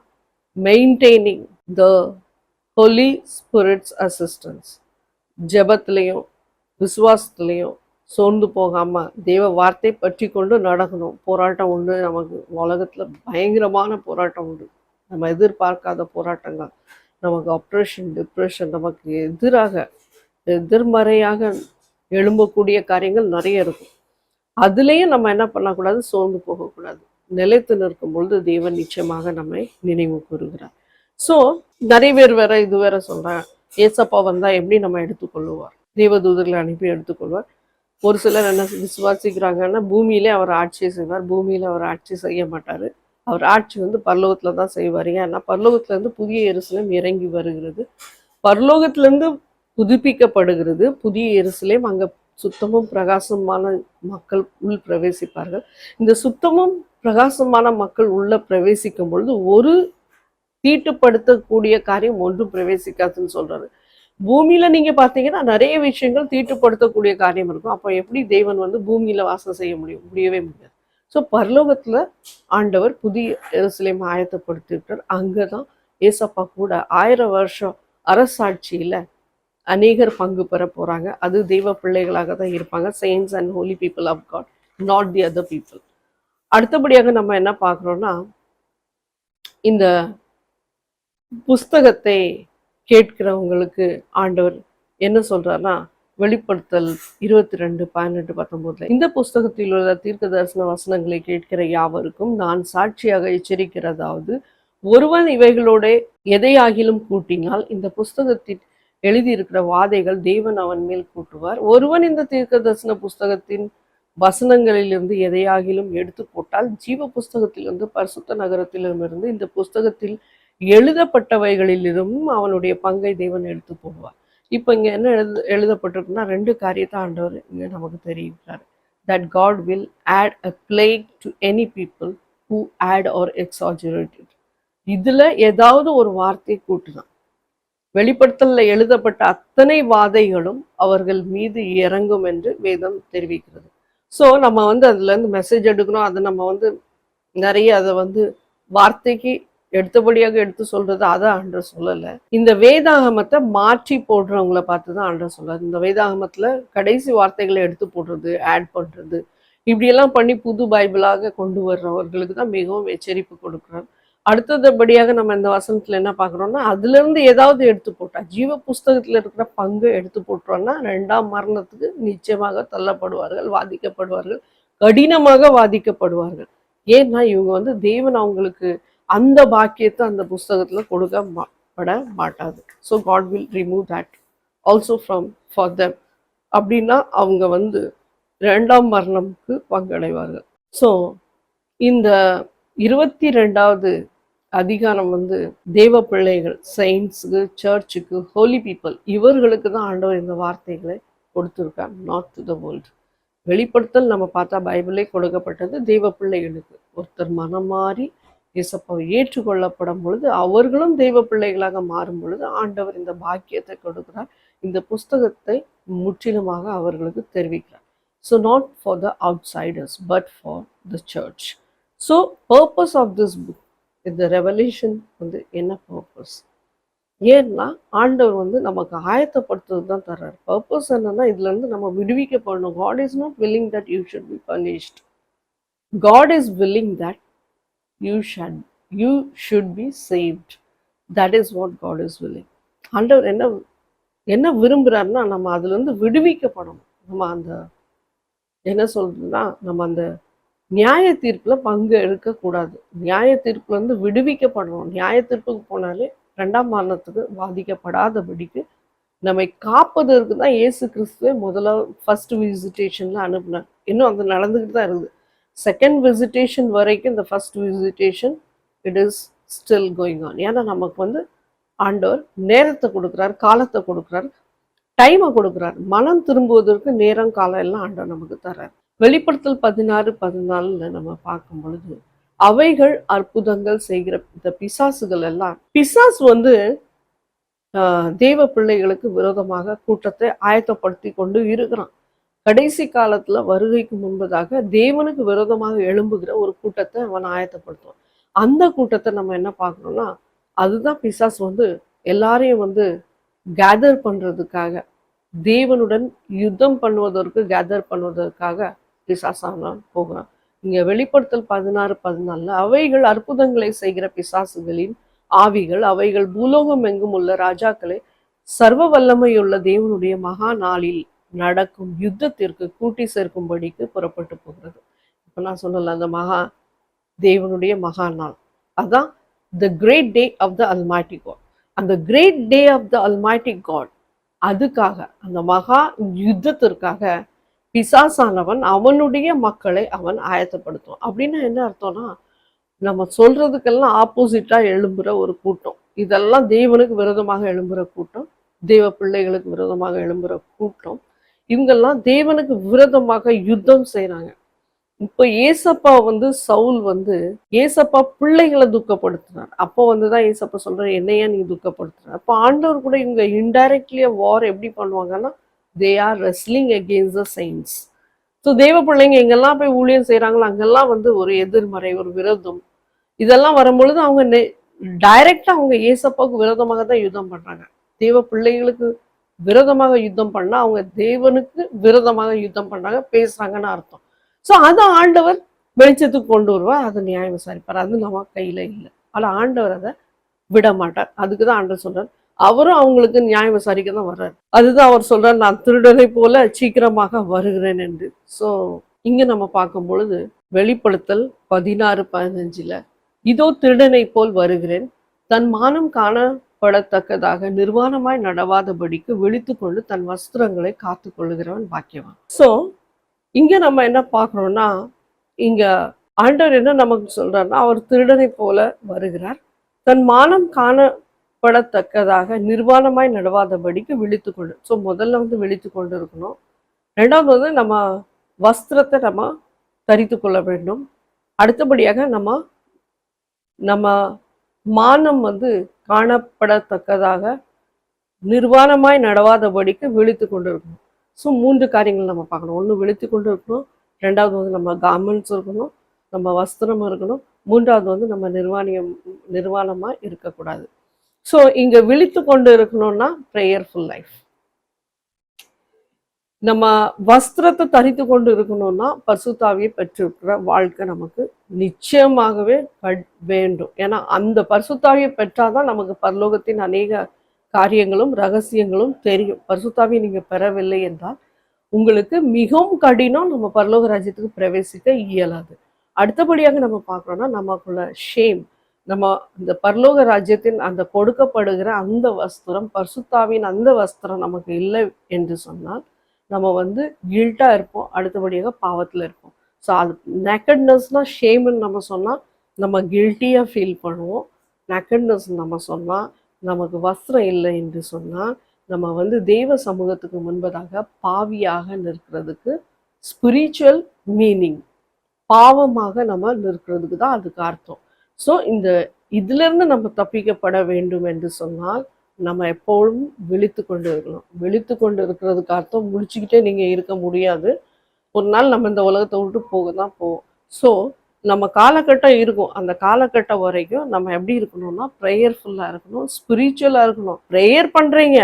[SPEAKER 1] maintaining the holy spirits assistance, ஜெபத்திலையும் விசுவாசத்திலையும் சோர்ந்து போகாம தேவ வார்த்தை பற்றி கொண்டு நடக்கணும். போராட்டம் உண்டு, நமக்கு உலகத்துல பயங்கரமான போராட்டம் உண்டு. நம்ம எதிர்பார்க்காத போராட்டங்கள், நமக்கு ஆப்ரேஷன், டிப்ரெஷன், நமக்கு எதிர்மறையாக எழும்பக்கூடிய காரியங்கள் நிறைய இருக்கும். அதுலேயும் நம்ம என்ன பண்ணக்கூடாது, சோர்ந்து போகக்கூடாது. நிலைத்து நிற்கும் பொழுது தேவன் நிச்சயமாக நம்மை நினைவு கூறுகிறார். ஸோ நிறைய பேர் வேற இது வேற சொல்றாங்க, ஏசப்பா வந்தா எப்படி நம்ம எடுத்துக்கொள்ளுவார், தேவதூதர்களை அனுப்பி எடுத்துக்கொள்வார். ஒரு சிலர் என்ன விசுவாசிக்கிறாங்கன்னா, பூமியிலே அவர் ஆட்சியை செய்வார். பூமியில அவர் ஆட்சி செய்ய மாட்டார். அவர் ஆட்சி வந்து பரலோகத்துல தான் செய்வார். ஏன்னா பரலோகத்திலேருந்து புதிய எருசலேம் இறங்கி வருகிறது, பரலோகத்திலேருந்து புதுப்பிக்கப்படுகிறது புதிய எருசலேம். அங்கே சுத்தமும் பிரகாசமான மக்கள் உள் பிரவேசிப்பார்கள். இந்த சுத்தமும் பிரகாசமான மக்கள் உள்ள பிரவேசிக்கும் பொழுது ஒரு தீட்டுப்படுத்தக்கூடிய காரியம் ஒன்றும் பிரவேசிக்காதுன்னு சொல்றாரு. பூமியில நீங்க பாத்தீங்கன்னா நிறைய விஷயங்கள் தீட்டுப்படுத்தக்கூடிய காரியம் இருக்கும். அப்போ எப்படி தேவன் வந்து பூமியில வாசம் செய்ய முடியும்? முடியவே முடியாது. ஸோ பரலோகத்துல ஆண்டவர் புதிய எருசலேம் ஆயத்தப்படுத்திவிட்டார். அங்கதான் ஏசப்பா கூட 1000 வருஷம் அரசாட்சியில அநேகர் பங்கு பெற போறாங்க. அது தெய்வ பிள்ளைகளாக தான் இருப்பாங்க. Saints and holy people of God, not the other people. அடுத்தபடியாக நம்ம என்ன பார்க்குறோம்னா, இந்த புஸ்தகத்தை கேட்கிறவங்களுக்கு ஆண்டவர் என்ன சொல்றாருன்னா, வெளிப்படுத்தல் 22:18-19 இந்த புஸ்தகத்தில் உள்ள தீர்க்க தரிசன வசனங்களை கேட்கிற யாவருக்கும் நான் சாட்சியாக எச்சரிக்கிறதாவது, ஒருவன் இவைகளோட எதையாகிலும் கூட்டினால் இந்த புஸ்தகத்தில் எழுதியிருக்கிற வாதைகள் தேவன் அவன் மேல் கூட்டுவார். ஒருவன் இந்த தீர்க்க தரிசன புஸ்தகத்தின் வசனங்களிலிருந்து எதையாகிலும் எடுத்து போட்டால் ஜீவ புஸ்தகத்திலிருந்து பரிசுத்த நகரத்திலிருந்து இந்த புஸ்தகத்தில் எழுதப்பட்டவைகளிலும் அவனுடைய பங்கை தேவன் எடுத்து போடுவார். இப்போ இங்க என்ன எழுதப்பட்டிருக்குன்னா, 2 காரியத்தை ஆண்டவர் இங்க நமக்கு தெரிவிக்கிறார். that God will add a plague to any people who add or exaggerate it. இதுல ஏதாவது ஒரு வார்த்தை கூட்டுதான். வெளிப்படுத்தல்ல எழுதப்பட்ட அத்தனை வாதைகளும் அவர்கள் மீது இறங்கும் என்று வேதம் தெரிவிக்கிறது. ஸோ நம்ம வந்து அதுல இருந்து மெசேஜ் எடுக்கணும். அதை நம்ம வந்து நிறைய அதை வந்து வார்த்தைக்கு எடுத்தபடியாக எடுத்து சொல்றது அதை ஆண்டவர் சொல்லலை. இந்த வேதாகமத்தை மாற்றி போடுறவங்களை பார்த்து தான் ஆண்டவர் சொல்றாரு. இந்த வேதாகமத்துல கடைசி வார்த்தைகளை எடுத்து போடுறது, ஆட் பண்றது, இப்படியெல்லாம் பண்ணி புது பைபிளாக கொண்டு வர்றவர்களுக்கு தான் மிகவும் எச்சரிப்பு கொடுக்குறார். அடுத்தபடியாக நம்ம இந்த வசனத்துல என்ன பார்க்குறோம்னா, அதுல இருந்து ஏதாவது எடுத்து போட்டா, ஜீவ புஸ்தகத்துல இருக்கிற பங்கு எடுத்து போட்டோம்னா 2ஆம் மரணத்துக்கு நிச்சயமாக தள்ளப்படுவார்கள், வாதிக்கப்படுவார்கள், கடினமாக வாதிக்கப்படுவார்கள். ஏன்னா இவங்க வந்து தேவன் அவங்களுக்கு அந்த பாக்கியத்தை அந்த புஸ்தகத்துல கொடுக்கப்பட மாட்டாது. So God will remove that also for them. அப்படின்னா அவங்க வந்து 2ஆம் மரணம்க்கு பங்கடைவார்கள். ஸோ இந்த 22வது அதிகாரம் வந்து தேவ பிள்ளைகள், செயின்ஸுக்கு, சர்ச்சுக்கு, ஹோலி பீப்புள், இவர்களுக்கு தான் ஆண்டவர் இந்த வார்த்தைகளை கொடுத்துருக்கார், நாட் டு த வேர்ல்டு. வெளிப்படுத்தல் நம்ம பார்த்தா பைபிளே கொடுக்கப்பட்டது தேவ பிள்ளைகளுக்கு. ஒருத்தர் மனம் மாறி இயேசப்பாவை ஏற்றுக்கொள்ளப்படும் பொழுது அவர்களும் தெய்வ பிள்ளைகளாக மாறும் பொழுது ஆண்டவர் இந்த பாக்கியத்தை கொடுக்கிறார். இந்த புஸ்தகத்தை முற்றிலுமாக அவர்களுக்கு தெரிவிக்கிறார். So not for the outsiders but for the church. So purpose of this book, இந்த ரெவல்யூஷன் வந்து என்ன பர்பஸ்? ஏன்னா ஆண்டவர் வந்து நமக்கு ஆயத்தப்படுத்துறது தான் தர்றாரு. பர்பஸ் என்னன்னா இதுலேருந்து நம்ம விடுவிக்கப்படணும். God is not willing that you should be punished. God is willing that you should be saved. That is what God is willing. ஆண்டவர் என்ன விரும்புகிறாருன்னா நம்ம அதுலேருந்து விடுவிக்கப்படணும். நம்ம அந்த என்ன சொல்றதுன்னா நம்ம அந்த நியாய தீர்ப்பில் பங்கு எடுக்கக்கூடாது. நியாய தீர்ப்புலேருந்து விடுவிக்கப்படணும். நியாய தீர்ப்புக்கு போனாலே 2ஆம் மரணத்துக்கு பாதிக்கப்படாதபடிக்கு நம்மை காப்பதற்கு தான் இயேசு கிறிஸ்துவே ஃபர்ஸ்ட் விசிட்டேஷனில் அனுப்புனார். இன்னும் அது நடந்துக்கிட்டு தான் இருக்குது. செகண்ட் விசிட்டேஷன் வரைக்கும் இந்த first visitation it is still going on. ஏன்னா நமக்கு வந்து ஆண்டவர் நேரத்தை கொடுக்குறார், காலத்தை கொடுக்குறார், டைமை கொடுக்குறார். மனம் திரும்புவதற்கு நேரம் காலம் எல்லாம் ஆண்டவர் நமக்கு தர்றார். வெளிப்படுத்தல் 16:14 நம்ம பார்க்கும் பொழுது அவைகள் அற்புதங்கள் செய்கிற இந்த பிசாசுகள் எல்லாம், பிசாசு வந்து தேவ பிள்ளைகளுக்கு விரோதமாக கூட்டத்தை ஆயத்தப்படுத்தி கொண்டு இருக்கிறான். கடைசி காலத்துல வருகைக்கு முன்பதாக தேவனுக்கு விரோதமாக எழும்புகிற ஒரு கூட்டத்தை அவன் ஆயத்தப்படுத்துவான். அந்த கூட்டத்தை நம்ம என்ன பார்க்கணும்னா, அதுதான் பிசாசு வந்து எல்லாரையும் வந்து கேதர் பண்றதுக்காக, தேவனுடன் யுத்தம் பண்ணுவதற்கு கேதர் பண்ணுவதற்காக பிசாசானான் போகிறான். இங்க வெளிப்படுத்தல் 16:14 அவைகள் அற்புதங்களை செய்கிற பிசாசுகளின் ஆவிகள், அவைகள் பூலோகம் எங்கும் உள்ள ராஜாக்களை சர்வ வல்லமையுள்ள தேவனுடைய மகா நாளில் நடக்கும் யுத்தத்திற்கு கூட்டி சேர்க்கும்படிக்கு புறப்பட்டு போகிறது. இப்ப நான் சொன்னல அந்த தேவனுடைய மகா நாள், அதான் the great day of the almighty God. அந்த great day of the almighty God, அதுக்காக அந்த மகா யுத்தத்திற்காக பிசாசானவன் அவனுடைய மக்களை அவன் ஆயத்தப்படுத்துவான். அப்படின்னா என்ன அர்த்தம்னா, நம்ம சொல்றதுக்கெல்லாம் ஆப்போசிட்டா எழும்புற ஒரு கூட்டம். இதெல்லாம் தேவனுக்கு விரோதமாக எழும்புற கூட்டம், தேவ பிள்ளைகளுக்கு விரோதமாக எழும்புற கூட்டம். இவங்கெல்லாம் தேவனுக்கு விரோதமாக யுத்தம் செய்யறாங்க. இப்ப ஏசப்பா வந்து சவுல் வந்து ஏசப்பா பிள்ளைகளை துக்கப்படுத்தினார். அப்போ வந்துதான் ஏசப்பா சொல்ற, என்னையா நீ துக்கப்படுத்துற? அப்போ ஆண்டவர் கூட இவங்க இன்டைரக்ட்லியா வார் எப்படி பண்ணுவாங்கன்னா, they are wrestling against the saints. So தேவ பிள்ளைங்க எங்கெல்லாம் போய் ஊழியம் செய்யறாங்களோ அங்கெல்லாம் வந்து ஒரு எதிர்மறை, ஒரு விரோதம் இதெல்லாம் வரும்பொழுது அவங்க டைரக்டா அவங்க ஏசப்பாவுக்கு விரோதமாக தான் யுத்தம் பண்றாங்க. தேவ பிள்ளைகளுக்கு விரோதமாக யுத்தம் பண்ணா அவங்க தேவனுக்கு விரோதமாக யுத்தம் பண்றாங்க, பேசுறாங்கன்னு அர்த்தம். ஸோ அதை ஆண்டவர் வெளிச்சத்துக்கு கொண்டு வருவார், அதை நியாயம் விசாரிப்பார். அது நம்ம கையில இல்லை. ஆனா ஆண்டவர் அதை விட மாட்டார். அதுக்குதான் ஆண்டவர் சொல்றார், அவரும் அவங்களுக்கு நியாயம் விசாரிக்க தான் வர்றாரு. அதுதான் அவர் சொல்றார், நான் திருடனை போல சீக்கிரமாக வருகிறேன் என்று. ஸோ இங்க நம்ம பார்க்கும் பொழுது வெளிப்படுத்தல் 16:15 இதோ திருடனை போல் வருகிறேன், தன் மானம் காணப்படத்தக்கதாக நிர்வாணமாய் நடவாதபடிக்கு விழித்து கொண்டு தன் வஸ்திரங்களை காத்து கொள்ளுகிறவன் பாக்கியவான். ஸோ இங்க நம்ம என்ன பார்க்கறோம்னா, இங்க ஆண்டவர் என்ன நமக்கு சொல்றாருன்னா, அவர் திருடனை போல வருகிறார், தன் மானம் காணப்படத்தக்கதாக நிர்வாணமாய் நடவாதபடிக்கு விழித்து கொண்டு. ஸோ முதல்ல வந்து விழித்து கொண்டு இருக்கணும். ரெண்டாவது வந்து நம்ம வஸ்திரத்தை நம்ம தரித்து கொள்ள வேண்டும். அடுத்தபடியாக நம்ம மானம் வந்து காணப்படத்தக்கதாக நிர்வாணமாய் நடவாதபடிக்கு விழித்து கொண்டு இருக்கணும். ஸோ 3 காரியங்கள் நம்ம பார்க்கணும். ஒன்று விழித்து கொண்டு இருக்கணும், ரெண்டாவது வந்து நம்ம கார்மெண்ட்ஸ் இருக்கணும், நம்ம வஸ்திரம் இருக்கணும், மூன்றாவது வந்து நம்ம நிர்வாணமா இருக்கக்கூடாது. ஸோ இங்க விழித்து கொண்டு இருக்கணும்னா ப்ரேயர்ஃபுல் லைஃப். நம்ம வஸ்திரத்தை தரித்து கொண்டு இருக்கணும்னா பரிசுத்தாவியை பெற்றிருக்கிற வாழ்க்கை நமக்கு நிச்சயமாகவே வேண்டும். ஏன்னா அந்த பரிசுத்தாவியை பெற்றாதான் நமக்கு பரலோகத்தின் அநேக காரியங்களும் ரகசியங்களும் தெரியும். பரிசுத்தாவியை நீங்க பெறவில்லை என்றால் உங்களுக்கு மிகவும் கடினம் நம்ம பரலோக ராஜ்யத்துக்கு பிரவேசிக்க இயலாது. அடுத்தபடியாக நம்ம பார்க்கறோம்னா நமக்குள்ள ஷேம், நம்ம இந்த பரலோக ராஜ்யத்தின் அந்த கொடுக்கப்படுகிற அந்த வஸ்திரம், பரிசுத்தாவின் அந்த வஸ்திரம் நமக்கு இல்லை என்று சொன்னால் நம்ம வந்து கில்ட்டா இருப்போம், அடுத்தபடியாக பாவத்துல இருப்போம். ஸோ அது நெக்கட்னஸ்னா ஷேம்னு நம்ம சொன்னா நம்ம கில்ட்டியா ஃபீல் பண்ணுவோம். நெக்கட்னஸ் நம்ம சொன்னா நமக்கு வஸ்திரம் இல்லை என்று சொன்னால் நம்ம வந்து தெய்வ சமூகத்துக்கு முன்பதாக பாவியாக நிற்கிறதுக்கு ஸ்பிரிச்சுவல் மீனிங், பாவமாக நம்ம நிற்கிறதுக்கு தான் அதுக்கு அர்த்தம். ஸோ இதுல இருந்து நம்ம தப்பிக்கப்பட வேண்டும் என்று சொன்னால் நம்ம எப்பொழுதும் விழித்து கொண்டு இருக்கணும். விழித்து கொண்டு இருக்கிறதுக்கு அர்த்தம் முழிச்சுக்கிட்டே நீங்கள் இருக்க முடியாது. ஒரு நாள் நம்ம இந்த உலகத்தை விட்டு போக தான் போவோம். ஸோ நம்ம காலகட்டம் இருக்கும். அந்த காலகட்டம் வரைக்கும் நம்ம எப்படி இருக்கணும்னா ப்ரேயர்ஃபுல்லாக இருக்கணும், ஸ்பிரிச்சுவலாக இருக்கணும். ப்ரேயர் பண்ணுறீங்க,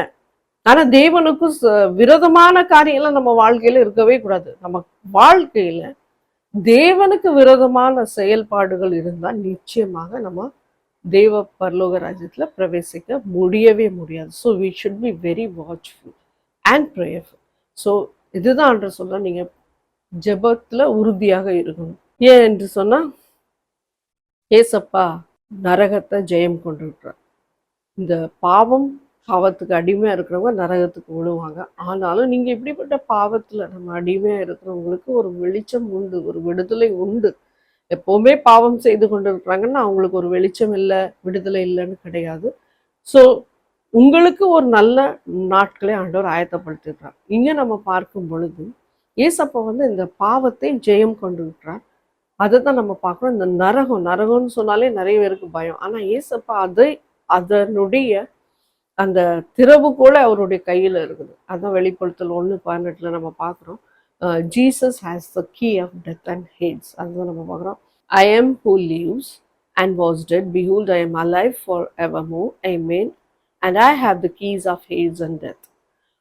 [SPEAKER 1] ஆனால் தேவனுக்கும் விரோதமான காரியம்லாம் நம்ம வாழ்க்கையில் இருக்கவே கூடாது. நம்ம வாழ்க்கையில் தேவனுக்கு விரோதமான செயல்பாடுகள் இருந்தால் நிச்சயமாக நம்ம தேவ பரலோக ராஜ்யத்தில் பிரவேசிக்க முடியவே முடியாது. So we should be very watchful and prayerful. So இதுதான் என்று சொல்ல நீங்கள் ஜெபத்தில் உறுதியாக இருக்கணும். ஏன் என்று சொன்னால் ஏசப்பா நரகத்தை ஜெயம் கொண்டு விட்டுறார். இந்த பாவத்துக்கு அடிமையாக இருக்கிறவங்க நரகத்துக்கு விழுவாங்க. ஆனாலும் நீங்கள் இப்படிப்பட்ட பாவத்தில் நம்ம அடிமையாக இருக்கிறவங்களுக்கு ஒரு வெளிச்சம் உண்டு, ஒரு விடுதலை உண்டு. எப்போவுமே பாவம் செய்து கொண்டு இருக்கிறாங்கன்னா அவங்களுக்கு ஒரு வெளிச்சம் இல்லை, விடுதலை இல்லைன்னு கிடையாது. ஸோ உங்களுக்கு ஒரு நல்ல நாட்களை ஆண்டவர் ஆயத்தப்படுத்திடுறார். இங்கே நம்ம பார்க்கும் பொழுது ஏசப்பா இந்த பாவத்தை ஜெயம் கொண்டு விட்டுறார். அதை தான் நம்ம பார்க்குறோம். இந்த நரகம்னு சொன்னாலே நிறைய பேருக்கு பயம். ஆனால் ஏசப்பா அதனுடைய அந்த திறவுகோல் அவருடைய கையில் இருக்குது. அதான் வெளிப்படுத்தல் 1:18 நம்ம பார்க்குறோம். Jesus has the key of death and Hades. அதுதான் நம்ம பார்க்குறோம். I am who lives and was dead, behold I am alive for evermore, amen, and I have the keys of Hades and death.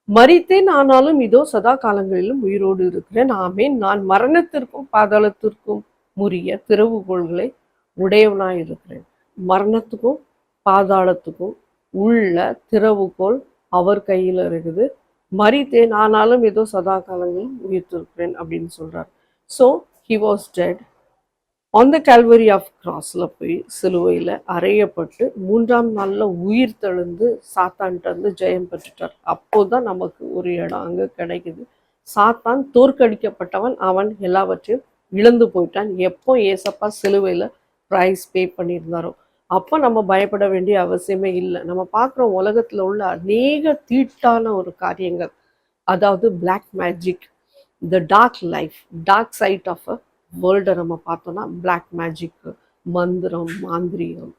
[SPEAKER 1] மரித்தேன், ஆனாலும் இதோ சதா காலங்களிலும் உயிரோடு இருக்கிறேன், ஆமென். நான் மரணத்திற்கும் பாதாளத்திற்கும் உரிய திறவுகோள்களை உடையவனாய் இருக்கிறேன். மரணத்துக்கும் பாதாளத்துக்கும் உள்ள திறவுகோல் அவர் கையில் இருக்குது. மரித்தேன், ஆனாலும் ஏதோ சதா காலங்களில் உயிர்த்திருக்கிறேன் அப்படின்னு சொல்றார். So he was dead on the Calvary of கிராஸில் போய் சிலுவையில் அறையப்பட்டு 3ஆம் நாளில் உயிர் தெழுந்து சாத்தான்ட்டு ஜெயம் பெற்றுட்டார். அப்போதான் நமக்கு ஒரு இடம் அங்கே கிடைக்குது. சாத்தான் தோற்கடிக்கப்பட்டவன், அவன் எல்லாவற்றையும் இழந்து போயிட்டான். எப்போ ஏசப்பா சிலுவையில் ப்ரைஸ் பே பண்ணியிருந்தாரோ அப்போ நம்ம பயப்பட வேண்டிய அவசியமே இல்லை. நம்ம பார்க்குற உலகத்தில் உள்ள அநேக தீட்டான ஒரு காரியங்கள், அதாவது black magic, the dark life, dark side of a வேர்ல்டை நம்ம பார்த்தோன்னா பிளாக் மேஜிக், மந்திரம், மாந்திரீகம்,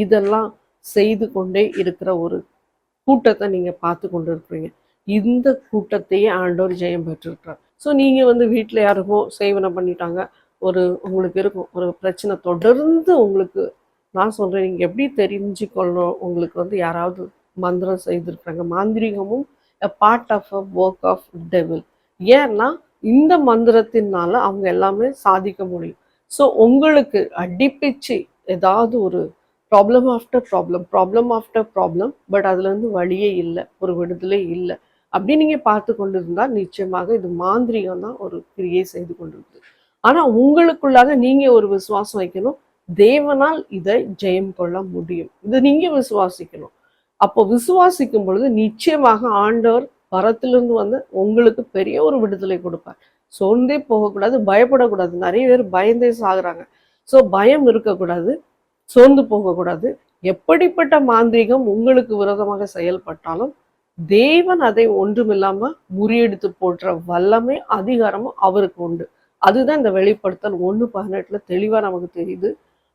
[SPEAKER 1] இதெல்லாம் செய்து கொண்டே இருக்கிற ஒரு கூட்டத்தை நீங்கள் பார்த்து கொண்டு இருக்கிறீங்க. இந்த கூட்டத்தையே ஆண்டவர் ஜெயம் பெற்றிருக்கிறார். ஸோ நீங்கள் வீட்டில் யாருக்கோ சேவனை பண்ணிட்டாங்க, உங்களுக்கு இருக்கும் ஒரு பிரச்சனை தொடர்ந்து உங்களுக்கு. நான் சொல்கிறேன், நீங்கள் எப்படி தெரிஞ்சுக்கொள்ளணும், உங்களுக்கு யாராவது மந்திரம் செய்திருக்கிறாங்க. மாந்திரிகமும் a part of a work of devil. ஏன்னா இந்த மந்திரத்தினால அவங்க எல்லாமே சாதிக்க முடியும். ஸோ உங்களுக்கு அடிப்பிச்சு ஏதாவது ஒரு ப்ராப்ளம் ஆஃப்டர் ப்ராப்ளம், பட் அதுலேருந்து வழியே இல்லை, ஒரு விடுதலை இல்லை அப்படி நீங்கள் பார்த்து கொண்டு இருந்தால் நிச்சயமாக இது மாந்திரிகம் தான் ஒரு கிரியை செய்து கொண்டு இருக்குது. ஆனால் உங்களுக்குள்ளாக நீங்கள் ஒரு விசுவாசம் வைக்கணும், தேவனால் இதை ஜெயம் கொள்ள முடியும். இது நீங்க விசுவாசிக்கணும். அப்போ விசுவாசிக்கும் பொழுது நிச்சயமாக ஆண்டவர் பரத்திலிருந்து உங்களுக்கு பெரிய ஒரு விடுதலை கொடுப்பார். சோர்ந்தே போகக்கூடாது, பயப்படக்கூடாது. நிறைய பேர் பயந்தே சாகுறாங்க. ஸோ பயம் இருக்கக்கூடாது, சோர்ந்து போகக்கூடாது. எப்படிப்பட்ட மாந்திரிகம் உங்களுக்கு விரோதமாக செயல்பட்டாலும் தேவன் அதை ஒன்றுமில்லாம முறியடித்து போடுற வல்லமை, அதிகாரமும் அவருக்கு உண்டு. அதுதான் இந்த வெளிப்படுத்தல் 1:18 தெளிவா நமக்கு தெரியுது.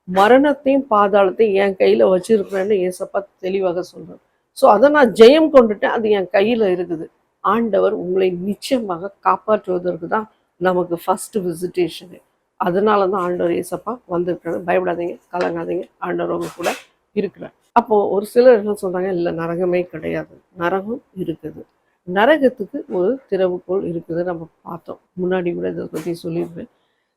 [SPEAKER 1] மரணத்தையும் பாதாளத்தையும் என் கையில வச்சிருக்கிறேன்னு ஏசப்பா தெளிவாக சொல்றார். ஸோ அதை நான் ஜெயம் கொண்டுட்டேன், அது என் கையில இருக்குது. ஆண்டவர் உங்களை நிச்சயமாக காப்பாற்றுவதற்கு தான் நமக்கு ஃபர்ஸ்ட் விசிட்டேஷனு. அதனால தான் ஆண்டவர் ஏசப்பா வந்திருக்கிறாரு. பயப்படாதீங்க, கலங்காதீங்க, ஆண்டவர் உங்க கூட இருக்கிறார். அப்போ ஒரு சிலர் என்ன சொல்றாங்க, இல்லை நரகமே கிடையாது. நரகம் இருக்குது, நரகத்துக்கு ஒரு திறவுகோல் இருக்குது. நம்ம பார்த்தோம், முன்னாடி கூட இதை பற்றி சொல்லியிருப்பேன்.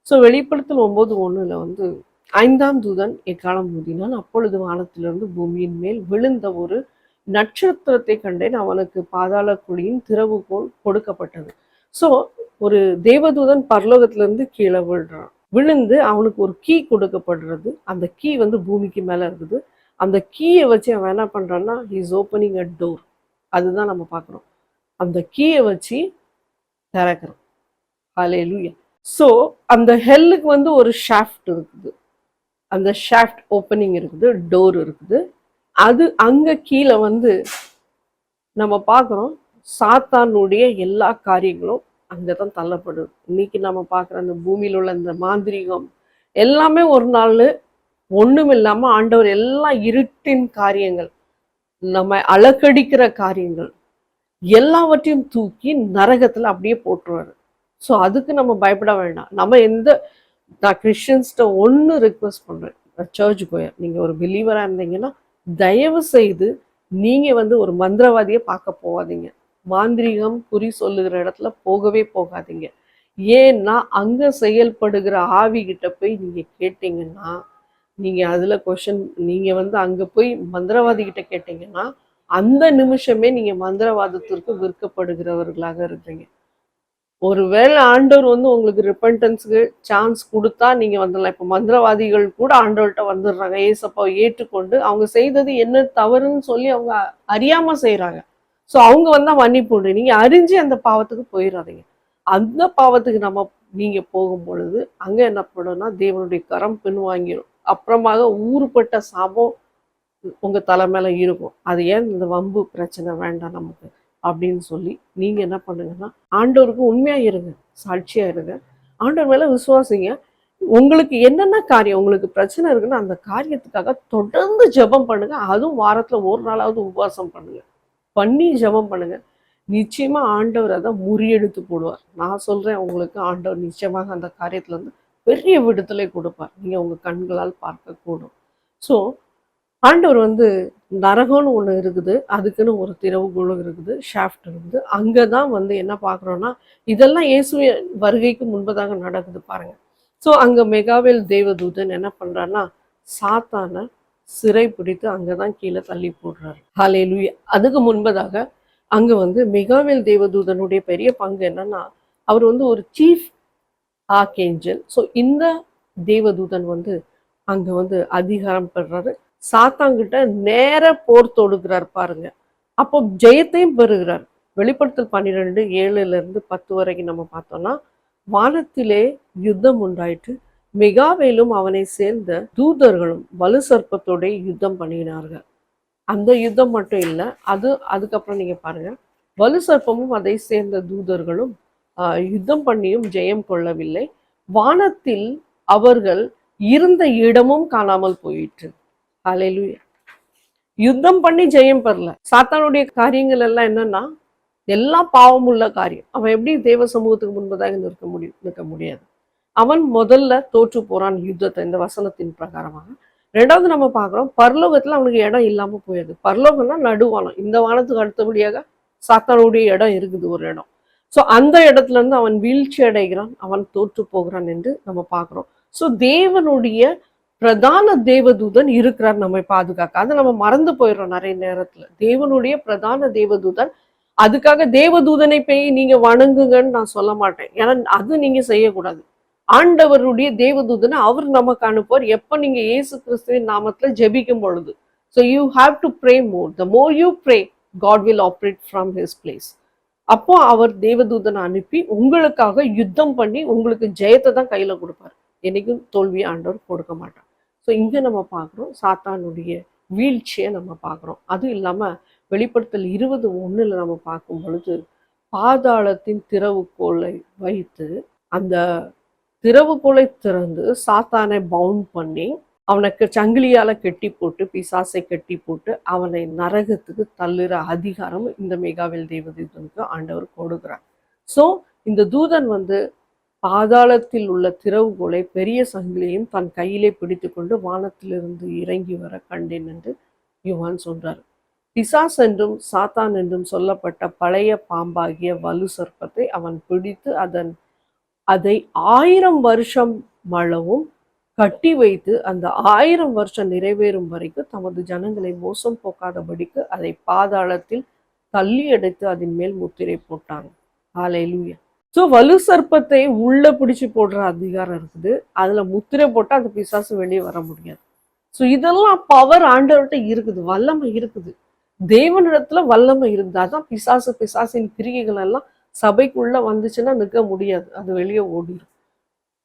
[SPEAKER 1] ஸோ வெளிப்படுத்தல் 9:1 5ஆம் தூதன் எக்காலம் ஊதினான், அப்பொழுது வானத்திலிருந்து பூமியின் மேல் விழுந்த ஒரு நட்சத்திரத்தை கண்டேன், அவனுக்கு பாதாள குழியின் திறவுகோல் கொடுக்கப்பட்டது. ஸோ ஒரு தேவதூதன் பரலோகத்திலிருந்து கீழே விழுந்து அவனுக்கு ஒரு கீ கொடுக்கப்படுறது. அந்த கீ பூமிக்கு மேலே இருக்குது. அந்த கீயை வச்சு அவன் என்ன பண்றான்னா, ஹீஸ் ஓப்பனிங் அ டோர். அதுதான் நம்ம பார்க்குறோம். அந்த கீயை வச்சு திறக்கிறான். ஹல்லேலூயா. ஸோ அந்த ஹெல்லுக்கு ஒரு ஷாஃப்ட் இருக்குது, அந்த ஷாஃப்ட் ஓப்பனிங் இருக்குது, டோர் இருக்குது. அது அங்க கீழே நம்ம பார்க்குறோம், சாத்தானுடைய எல்லா காரியங்களும் அங்கதான் தள்ளப்படுது. இன்னைக்கு நம்ம பார்க்குற அந்த பூமியில் உள்ள இந்த மாந்திரிகம் எல்லாமே ஒரு நாள் ஒண்ணும் இல்லாம ஆண்டவர் எல்லா இருட்டின் காரியங்கள், நம்ம அலக்கடிக்கிற காரியங்கள் எல்லாவற்றையும் தூக்கி நரகத்துல அப்படியே போட்டுருவாரு. ஸோ அதுக்கு நம்ம பயப்பட வேண்டாம். நம்ம நான் கிறிஸ்டியன்ஸ்கிட்ட ஒன்று ரிக்வெஸ்ட் பண்றேன். சர்ச் கோயர் நீங்க ஒரு பிலீவரா இருந்தீங்கன்னா தயவு செய்து நீங்க ஒரு மந்திரவாதியை பார்க்க போகாதீங்க. மாந்திரீகம் குறி சொல்லுகிற இடத்துல போகவே போகாதீங்க. ஏன்னா அங்க செயல்படுகிற ஆவி கிட்ட போய் நீங்க கேட்டீங்கன்னா, நீங்க அதுல கொஸ்டின் நீங்க அங்க போய் மந்திரவாதி கிட்ட கேட்டீங்கன்னா அந்த நிமிஷமே நீங்க மந்திரவாதத்திற்கு விற்கப்படுகிறவர்களாக இருக்கிறீங்க. ஒருவேளை ஆண்டவர் உங்களுக்கு ரிப்பன்டன்ஸ்க்கு சான்ஸ் கொடுத்தா நீங்க வந்துடலாம். இப்ப மந்திரவாதிகள் கூட ஆண்டவர்கிட்ட வந்துடுறாங்க. ஏசப்பாவை ஏற்றுக்கொண்டு அவங்க செய்தது என்ன தவறுன்னு சொல்லி அவங்க அறியாம செய்யறாங்க. ஸோ அவங்க மன்னிப்பு உண்டு. நீங்க அறிஞ்சு அந்த பாவத்துக்கு போயிடாதீங்க. அந்த பாவத்துக்கு நீங்க போகும் பொழுது அங்க என்ன பண்ணும்னா தேவனுடைய கரம் பின்வாங்கிடும். அப்புறமாக ஊறுபட்ட சாபம் உங்க தலை மேல இருக்கும். அது ஏன் இந்த வம்பு பிரச்சனை வேண்டாம் நமக்கு அப்படின்னு சொல்லி நீங்க என்ன பண்ணுங்கன்னா ஆண்டவருக்கு உண்மையா இருங்க, சாட்சியா இருங்க, ஆண்டவர் மேல விசுவாசிங்க. உங்களுக்கு என்னென்ன காரியம் உங்களுக்கு பிரச்சனை இருக்குன்னா அந்த காரியத்துக்காக தொடர்ந்து ஜெபம் பண்ணுங்க. அதுவும் வாரத்துல ஒரு நாளாவது உபவாசம் பண்ணுங்க, பண்ணி ஜெபம் பண்ணுங்க. நிச்சயமா ஆண்டவர் அதை முறியெடுத்து போடுவார். நான் சொல்றேன் உங்களுக்கு, ஆண்டவர் நிச்சயமாக அந்த காரியத்துல பெரிய விடுதலை கொடுப்பார். நீங்க உங்க கண்களால் பார்க்க கூடும். ஸோ ஆண்டவர் நரகம்னு ஒன்று இருக்குது, அதுக்குன்னு ஒரு திறவுகோலும் இருக்குது, ஷாஃப்ட் இருக்குது. அங்கே தான் என்ன பார்க்குறோன்னா இதெல்லாம் இயேசு வருகைக்கு முன்பதாக நடக்குது பாருங்க. ஸோ அங்கே மெகாவேல் தேவதூதன் என்ன பண்ணுறான்னா சாத்தானை சிறை பிடித்து அங்கே தான் கீழே தள்ளி போடுறாரு. ஹல்லேலூயா. அதுக்கு முன்பதாக அங்கே மெகாவேல் தேவதூதனுடைய பெரிய பங்கு என்னன்னா அவர் ஒரு சீஃப் ஆர்க்ஏஞ்சல். ஸோ இந்த தேவதூதன் அங்கே அதிகாரம் பெறுறாரு. சாத்தாங்கிட்ட நேர போர் தொடுக்கிறார் பாருங்க. அப்போ ஜெயத்தையும் பெறுகிறார். வெளிப்படுத்தல் 12:7-10 வரைக்கும் நம்ம பார்த்தோம்னா வானத்திலே யுத்தம் உண்டாயிற்று, மிகாவேலும் அவனை சேர்ந்த தூதர்களும் வலு சர்ப்பத்தோட யுத்தம் பண்ணினார்கள். அந்த யுத்தம் மட்டும் இல்லை, அதுக்கப்புறம் நீங்க பாருங்க, வலு சர்ப்பமும் அதை சேர்ந்த தூதர்களும் யுத்தம் பண்ணியும் ஜெயம் கொள்ளவில்லை, வானத்தில் அவர்கள் இருந்த இடமும் காணாமல் போயிற்று. ஹல்லேலூயா. யுத்தம் பண்ணி ஜெயம் பெறல. சாத்தானுடைய காரியங்கள் எல்லாம் என்னன்னா எல்லாம் பாவம் உள்ள காரியம். அவன் எப்படி தேவ சமூகத்துக்கு முன்பதாக நிற்க முடியாது. அவன் முதல்ல தோற்று போறான் யுத்தத்தை, இந்த வசனத்தின் பிரகாரமாக. ரெண்டாவது நம்ம பார்க்கிறோம், பரலோகத்துல அவனுக்கு இடம் இல்லாம போயிடுது. பரலோகம்னா நடுவானம். இந்த வானத்துக்கு அடுத்தபடியாக சாத்தானுடைய இடம் இருக்குது, ஒரு இடம். ஸோ அந்த இடத்துல இருந்து அவன் வீழ்ச்சி அடைகிறான், அவன் தோற்று போகிறான் என்று நம்ம பார்க்கிறோம். ஸோ தேவனுடைய பிரதான தேவதூதன் இருக்கிறார் நம்மை பாதுகாக்க. அதை நம்ம மறந்து போயிடுறோம் நிறைய நேரத்துல. தேவனுடைய பிரதான தேவதூதன். அதுக்காக தேவதூதனை போய் நீங்க வணங்குங்கன்னு நான் சொல்ல மாட்டேன், ஏன்னா அது நீங்க செய்யக்கூடாது. ஆண்டவருடைய தேவதூதனை அவர் நமக்கு அனுப்புவார் எப்ப நீங்க இயேசு கிறிஸ்துவின் நாமத்துல ஜெபிக்கும் பொழுது. So you have to pray more. The more you pray, God will operate from his place. அப்போ அவர் தேவதூதனை அனுப்பி உங்களுக்காக யுத்தம் பண்ணி உங்களுக்கு ஜெயத்தை தான் கையில கொடுப்பார். என்னைக்கும் தோல்வியை ஆண்டவர் கொடுக்க மாட்டார். ஸோ இங்கே நம்ம பார்க்குறோம் சாத்தானுடைய வீழ்ச்சியை நம்ம பார்க்குறோம். அதுவும் இல்லாமல் வெளிப்படுத்தல் 20:1 நம்ம பார்க்கும் பொழுது பாதாளத்தின் திறவுகோலை வைத்து அந்த திறவுகோலை திறந்து சாத்தானை பவுண்ட் பண்ணி அவனுக்கு சங்கிலியால கெட்டி போட்டு, பிசாசை கெட்டி போட்டு அவனை நரகத்துக்கு தள்ளுற அதிகாரம் இந்த மிகாவேல் தேவதூதனுக்கு ஆண்டவர் கொடுக்குறார். ஸோ இந்த தூதன் பாதாளத்தில் உள்ள திறவுகோலை பெரிய சங்கிலியும் தன் கையிலே பிடித்து கொண்டு வானத்திலிருந்து இறங்கி வர கண்டேன் என்று யோவான் சொல்றார். பிசாஸ் என்றும் சாத்தான் என்றும் சொல்லப்பட்ட பழைய பாம்பாகிய வலு சர்ப்பத்தை அவன் பிடித்து அதை 1000 வருஷம் மளவும் கட்டி வைத்து அந்த 1000 வருஷம் நிறைவேறும் வரைக்கும் தமது ஜனங்களை மோசம் போக்காதபடிக்கு அதை பாதாளத்தில் தள்ளி அடைத்து அதன் மேல் முத்திரை போட்டாங்க. ஹல்லேலூயா. ஸோ வலு சர்ப்பத்தை உள்ள பிடிச்சு போடுற அதிகாரம் இருக்குது. அதுல முத்திரை போட்டா அந்த பிசாசு வெளியே வர முடியாது. ஸோ இதெல்லாம் பவர் ஆண்டவர்கிட்ட இருக்குது, வல்லமை இருக்குது. தேவனிடத்துல வல்லமை இருந்தாதான் பிசாசின் கிரியைகள் எல்லாம் சபைக்குள்ள வந்துச்சுன்னா நிற்க முடியாது, அது வெளியே ஓடிடும்.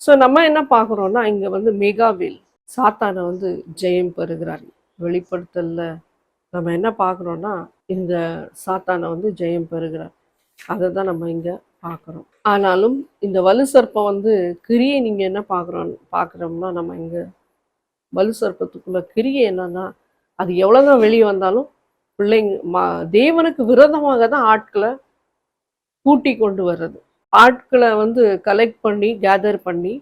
[SPEAKER 1] ஸோ நம்ம என்ன பார்க்குறோம்னா இங்க மெகாவேல் சாத்தானை ஜெயம் பெறுகிறார். வெளிப்படுத்தல்ல நம்ம என்ன பார்க்குறோம்னா இந்த சாத்தானை ஜெயம் பெறுகிறார். அதை தான் நம்ம இங்க பார்க்குறோம். ஆனாலும் இந்த வலு சர்ப்பம் கிரியை நீங்க என்ன பார்க்குறோம்னா நம்ம இங்க வலு சர்ப்பத்துக்குள்ள கிரியை என்னன்னா அது எவ்வளவுதான் வெளியே வந்தாலும் தேவனுக்கு விரோதமாக தான் ஆட்களை கூட்டி கொண்டு வர்றது. ஆட்களை வந்து கலெக்ட் பண்ணி கேதர் பண்ணி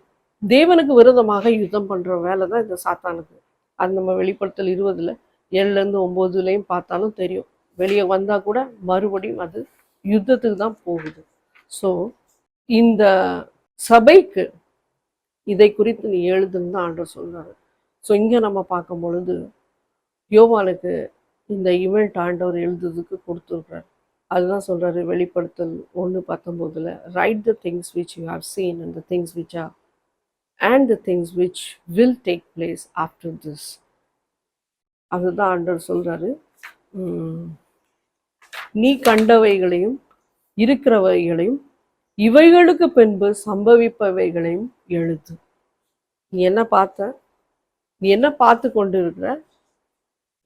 [SPEAKER 1] தேவனுக்கு விரோதமாக யுத்தம் பண்ற வேலை தான் இந்த சாத்தானுக்கு. அது நம்ம வெளிப்படுத்தல் 20ல் 7லேருந்து 9லையும் பார்த்தாலும் தெரியும். வெளியே வந்தா கூட மறுபடியும் அது யுத்தத்துக்கு தான் போகுது. ஸோ இந்த சபைக்கு இதை குறித்து நீ எழுதுன்னு தான் ஆண்டவர் சொல்றாரு. ஸோ இங்கே நம்ம பார்க்கும் பொழுது யோவானுக்கு இந்த இவெண்ட் ஆண்டவர் எழுதுறதுக்கு கொடுத்துருக்கிறார். அதுதான் சொல்றாரு வெளிப்படுத்தல் 1:19, write the things which you have seen and the things which are and the things which will take place after this. அதுதான் ஆண்டவர் சொல்றாரு. நீ கண்டவைகளையும் இருக்கிறவைகளையும் இவைகளுக்கு பின்பு சம்பவிப்பவைகளையும் எழுது. நீ என்ன பார்த்த, நீ என்ன பார்த்து கொண்டு இருக்கிற,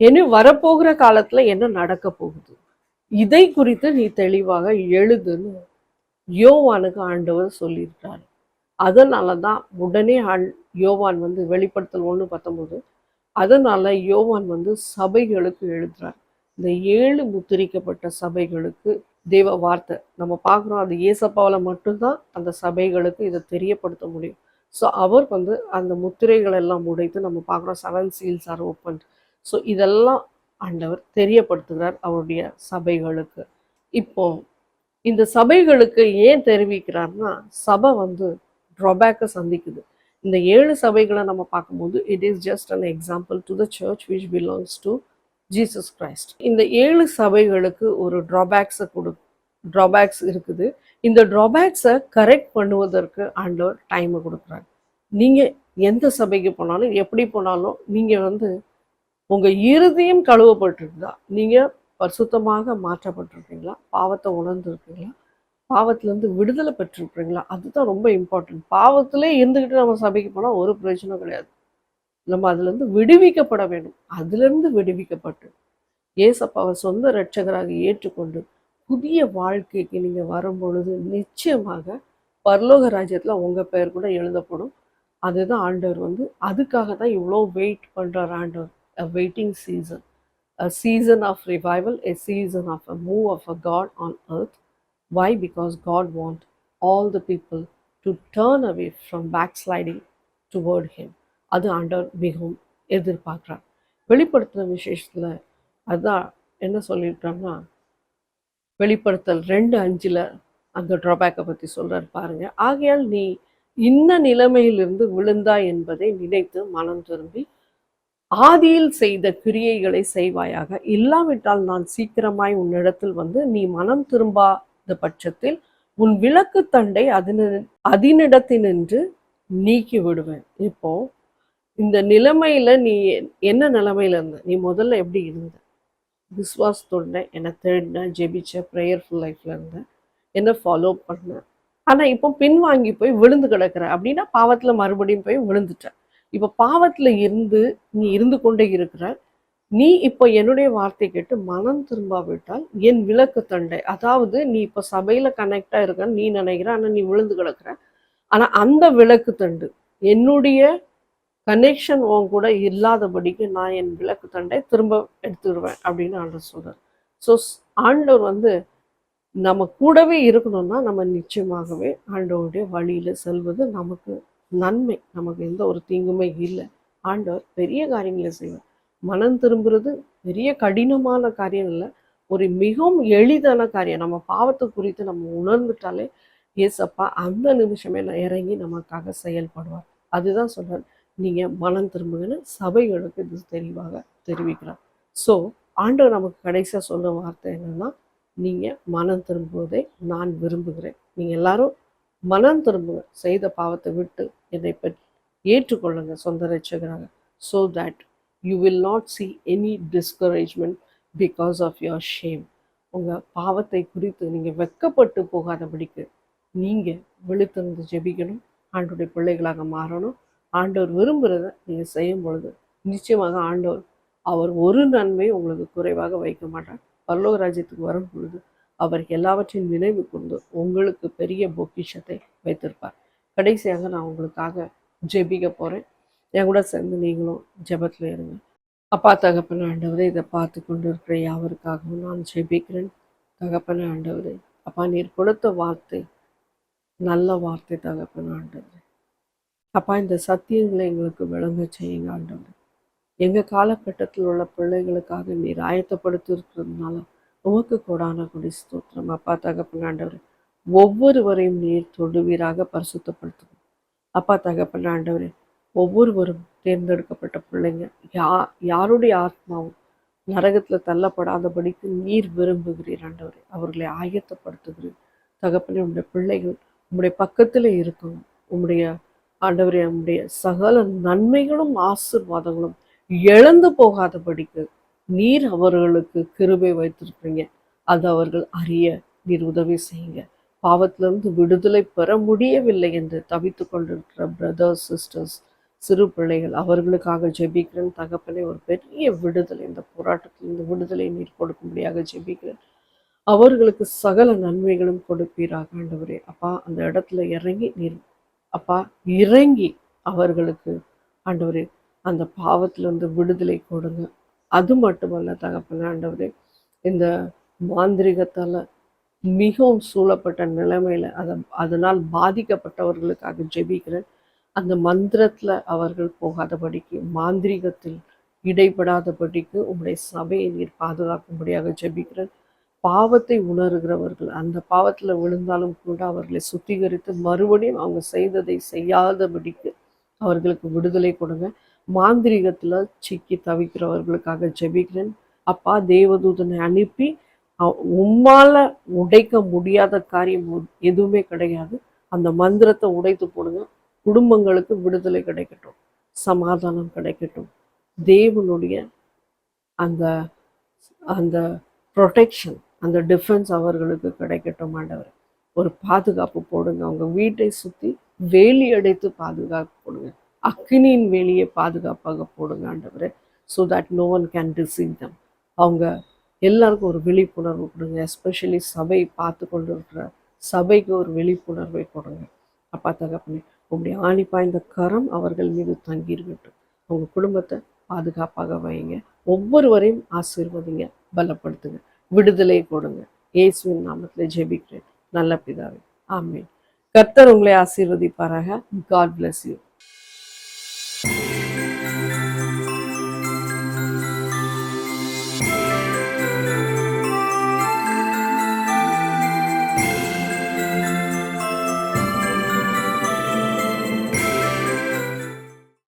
[SPEAKER 1] என்ன வரப்போகிற காலத்துல என்ன நடக்க போகுது, இதை குறித்து நீ தெளிவாக எழுதுன்னு யோவானுக்கு ஆண்டவர் சொல்லியிருக்கிறார். அதனாலதான் உடனே யோவான் வந்து வெளிப்படுத்தல் 1:19, அதனால யோவான் வந்து சபைகளுக்கு எழுதுறார். இந்த 7 முத்திரிக்கப்பட்ட சபைகளுக்கு தேவ வார்த்தை நம்ம பார்க்குறோம். அது ஏசப்பாவில் மட்டும்தான் அந்த சபைகளுக்கு இதை தெரியப்படுத்த முடியும். ஸோ அவர் வந்து அந்த முத்திரைகள் எல்லாம் உடைத்து நம்ம பார்க்குறோம் 7 seals are opened. ஸோ இதெல்லாம் ஆண்டவர் தெரியப்படுத்துகிறார் அவருடைய சபைகளுக்கு. இப்போ இந்த சபைகளுக்கு ஏன் தெரிவிக்கிறார்னா, சபை வந்து ட்ராபேக்கை சந்திக்குது. இந்த 7 சபைகளை நம்ம பார்க்கும்போது it is just an example to the church which belongs to Jesus Christ. இந்த 7 சபைகளுக்கு ஒரு ட்ராபேக்ஸ் இருக்குது. இந்த ட்ராபேக்ஸை கரெக்ட் பண்ணுவதற்கு ஆண்டவர் டைமை கொடுக்குறாங்க. நீங்கள் எந்த சபைக்கு போனாலும் எப்படி போனாலும் நீங்கள் வந்து உங்கள் இருதயம் கழுவப்பட்டிருக்குதா, நீங்கள் பரிசுத்தமாக மாற்றப்பட்டிருக்கீங்களா, பாவத்தை உணர்ந்துருக்கீங்களா, பாவத்திலேருந்து விடுதலை பெற்றிருக்கிறீங்களா, அதுதான் ரொம்ப இம்பார்ட்டன்ட். பாவத்திலே இருந்துக்கிட்டு நம்ம சபைக்கு போனால் ஒரு பிரச்சனை கிடையாது. நம்ம அதுலேருந்து விடுவிக்கப்பட வேண்டும். அதுலேருந்து விடுவிக்கப்பட்டு ஏசப்பாவை சொந்த இரட்சகராக ஏற்றுக்கொண்டு புதிய வாழ்க்கைக்கு நீங்கள் வரும் பொழுது நிச்சயமாக பரலோக ராஜ்யத்தில் உங்கள் பெயர் கூட எழுதப்படும். அதுதான் ஆண்டவர் வந்து அதுக்காக தான் இவ்வளோ வெயிட் பண்ணுறார் ஆண்டவர். a waiting season, a season of revival, a season of a move of a God on earth. Why? Because God wants all the people to turn away from backsliding toward him. அது ஆண்டவர் மிகவும் எதிர்பார்க்குறார். வெளிப்படுத்தின விசேஷத்தில் அதுதான் என்ன சொல்லியிருக்காங்கன்னா, வெளிப்படுத்தல் 2:5 அந்த ட்ராபேக்கை பற்றி சொல்கிறார் பாருங்க. ஆகையால் நீ இன்ன நிலைமையிலிருந்து விழுந்தாய் என்பதை நினைத்து மனம் திரும்பி ஆதியில் செய்த கிரியைகளை செய்வாயாக, இல்லாவிட்டால் நான் சீக்கிரமாய் உன்னிடத்தில் வந்து நீ மனம் திரும்பாத பட்சத்தில் உன் விளக்கு தண்டை அதனிடத்தினின்று நீக்கி விடுவேன். இப்போ இந்த நிலைமையில நீ என்ன நிலைமையில இருந்த, நீ முதல்ல எப்படி இருந்த, விசுவாசத்தோட என்னை தேடின, ஜெபிச்ச, ப்ரேயர்ஃபுல் லைஃப்ல இருந்த, என்ன ஃபாலோ பண்ண. ஆனால் இப்போ பின்வாங்கி போய் விழுந்து கிடக்கிற அப்படின்னா பாவத்தில் மறுபடியும் போய் விழுந்துட்ட. இப்போ பாவத்தில் நீ இருந்து கொண்டே இருக்கிற. நீ இப்போ என்னுடைய வார்த்தை கேட்டு மனம் திரும்பாவிட்டால் என் விளக்கு தண்டை, அதாவது நீ இப்போ சபையில் கனெக்டாக இருக்கன்னு நீ நினைக்கிற, ஆனால் நீ விழுந்து கிடக்கிற. ஆனால் அந்த விளக்கு தண்டு என்னுடைய கனெக்ஷன் உன் கூட இல்லாதபடிக்கு நான் என் விளக்கு தண்டை திரும்ப எடுத்துடுவேன் அப்படின்னு ஆண்டவர் சொல்கிறார். ஸோ ஆண்டவர் வந்து நம்ம கூடவே இருக்கணும்னா நம்ம நிச்சயமாகவே ஆண்டவருடைய வழியில் செல்வது நமக்கு நன்மை. நமக்கு எந்த ஒரு தீங்குமே இல்லை. ஆண்டவர் பெரிய காரியங்களை செய்வார். மனம் திரும்புறது பெரிய கடினமான காரியம் இல்லை, ஒரு மிகவும் எளிதான காரியம். நம்ம பாவத்தை குறித்து நம்ம உணர்ந்துட்டாலே ஏசப்பா அந்த நிமிஷமே இறங்கி நமக்காக செயல்படுவார். அதுதான் சொல்றார், நீங்கள் மனம் திரும்புங்கன்னு சபைகளுக்கு இது தெளிவாக தெரிவிக்கிறார். ஸோ ஆண்டவர் நமக்கு கடைசியாக சொல்ற வார்த்தை என்னன்னா, நீங்கள் மனம் திரும்புவதை நான் விரும்புகிறேன். நீங்கள் எல்லாரும் மனம் திரும்புங்க, செய்த பாவத்தை விட்டு என்னை ஏற்றுக்கொள்ளுங்க சொந்த ரட்சகராக. So that you will not see any discouragement because of your shame. உங்கள் பாவத்தை குறித்து நீங்கள் வெட்கப்பட்டு போகாதபடிக்கு நீங்கள் விழித்திருந்து ஜெபிக்கணும், ஆண்டோடைய பிள்ளைகளாக மாறணும். ஆண்டவர் விரும்புகிறத நீங்கள் செய்யும் பொழுது நிச்சயமாக ஆண்டவர் அவர் ஒரு நன்மை உங்களுக்கு குறைவாக வைக்க மாட்டார். பரலோக ராஜ்யத்துக்கு வரும் பொழுது அவர் எல்லாவற்றையும் நினைவு கொண்டு உங்களுக்கு பெரிய பொக்கிஷத்தை வைத்திருப்பார். கடைசியாக நான் உங்களுக்காக ஜெபிக்க போகிறேன். என் கூட சேர்ந்து நீங்களும் ஜெபத்தில் இருங்க. அப்பா தகப்பன ஆண்டவரே, இதை பார்த்து கொண்டு இருக்கிற யாவருக்காகவும் நான் ஜெபிக்கிறேன். தகப்பன ஆண்டவரே, அப்பா நீர் கொடுத்த வார்த்தை நல்ல வார்த்தை தகப்பன ஆண்டவரே. அப்பா இந்த சத்தியங்களை எங்களுக்கு விளங்க செய்யுங்க ஆண்டவரே. எங்க காலகட்டத்தில் உள்ள பிள்ளைகளுக்காக நீர் ஆயத்தப்படுத்தி இருக்கிறதுனால உமக்கு கொடான கொடி ஸ்தோத்திரம். அப்பா தகப்பன் ஆண்டவரே, ஒவ்வொருவரையும் நீர் தொடுவீராக பரிசுத்தப்படுத்தும். அப்பா தகப்பன் ஆண்டவரே, ஒவ்வொருவரும் தேர்ந்தெடுக்கப்பட்ட பிள்ளைங்க யாருடைய ஆத்மாவும் நரகத்துல தள்ளப்படாதபடிக்கு நீர் விரும்புகிறீர் ஆண்டவரே. அவர்களை ஆயத்தப்படுத்துகிறீர் தகப்பனே. உம்முடைய பிள்ளைகள் உம்முடைய பக்கத்துல இருக்கணும். உம்முடைய ஆண்டவரே, உம்முடைய சகல நன்மைகளும் ஆசீர்வாதங்களும் இழந்து போகாதபடிக்கு நீர் அவர்களுக்கு கிருபை வைத்திருக்கிறீங்க. அது அவர்கள் அறிய நீர் உதவி செய்யுங்க. பாவத்திலிருந்து விடுதலை பெற முடியவில்லை என்று தவித்து கொண்டிருக்கிற பிரதர்ஸ் சிஸ்டர்ஸ், சிறு பிள்ளைகள், அவர்களுக்காக ஜெபிக்கிறேன் தகப்பனே. ஒரு பெரிய விடுதலை, இந்த போராட்டத்தில் இந்த விடுதலை நீர் கொடுக்கும்படியாக ஜெபிக்கிறேன். அவர்களுக்கு சகல நன்மைகளும் கொடுப்பீராக ஆண்டவரே. அப்பா அந்த இடத்துல இறங்கி நீர் அப்பா இறங்கி அவர்களுக்கு ஆண்டவரே அந்த பாவத்திலிருந்து விடுதலை கொடுங்க. அது மட்டுமல்ல தகப்பன ஆண்டவரே, இந்த மாந்திரிகத்தால மிகவும் சூழப்பட்ட நிலைமையில அதனால் பாதிக்கப்பட்டவர்களுக்காக ஜெபிக்கிறேன். அந்த மந்திரத்துல அவர்கள் போகாதபடிக்கு, மாந்திரிகத்தில் இடைப்படாதபடிக்கு உம்முடைய சபையை நீர் பாதுகாக்கும்படியாக ஜெபிக்கிறேன். பாவத்தை உணர்கிறவர்கள் அந்த பாவத்துல விழுந்தாலும் கூட அவர்களை சுத்திகரித்து மறுபடியும் அவங்க செய்ததை செய்யாதபடிக்கு அவர்களுக்கு விடுதலை கொடுங்க. மாந்திரிகத்துல சிக்கி தவிக்கிறவர்களுக்காக ஜெபிக்கிறேன். அப்பா தேவதூதனை அனுப்பி உம்மால உடைக்க முடியாத காரியம் எதுவுமே கிடையாது. அந்த மந்திரத்தை உடைத்து போடுங்க. குடும்பங்களுக்கு விடுதலை கிடைக்கட்டும், சமாதானம் கிடைக்கட்டும். தேவனுடைய அந்த அந்த ப்ரொடெக்ஷன், அந்த டிஃபென்ஸ் அவர்களுக்கு கிடைக்கட்டும் ஆண்டவர். ஒரு பாதுகாப்பு போடுங்க. அவங்க வீட்டை சுற்றி வேலி அடைத்து பாதுகாப்பு போடுங்க. அக்னியின் வேலியை பாதுகாப்பாக போடுங்க ஆண்டவர். So that no one can deceive them. அவங்க எல்லாருக்கும் ஒரு விழிப்புணர்வு கொடுங்க. எஸ்பெஷலி சபை பார்த்து கொண்டு இருக்கிற சபைக்கு ஒரு விழிப்புணர்வை கொடுங்க. அப்பா தகப்பனே, உங்களுடைய ஆணி பாய்ந்த கரம் அவர்கள் மீது தங்கியிருக்கட்டும். அவங்க குடும்பத்தை பாதுகாப்பாக வைங்க. ஒவ்வொருவரையும் ஆசீர்வதிங்க, பலப்படுத்துங்க, விடுதலை கொடுங்க. இயேசுவின் நாமத்தில் ஜெபிக்கிறேன் நல்ல பிதாவே, ஆமென். கர்த்தர் உங்களை ஆசீர்வதிப்பாராக. God bless you.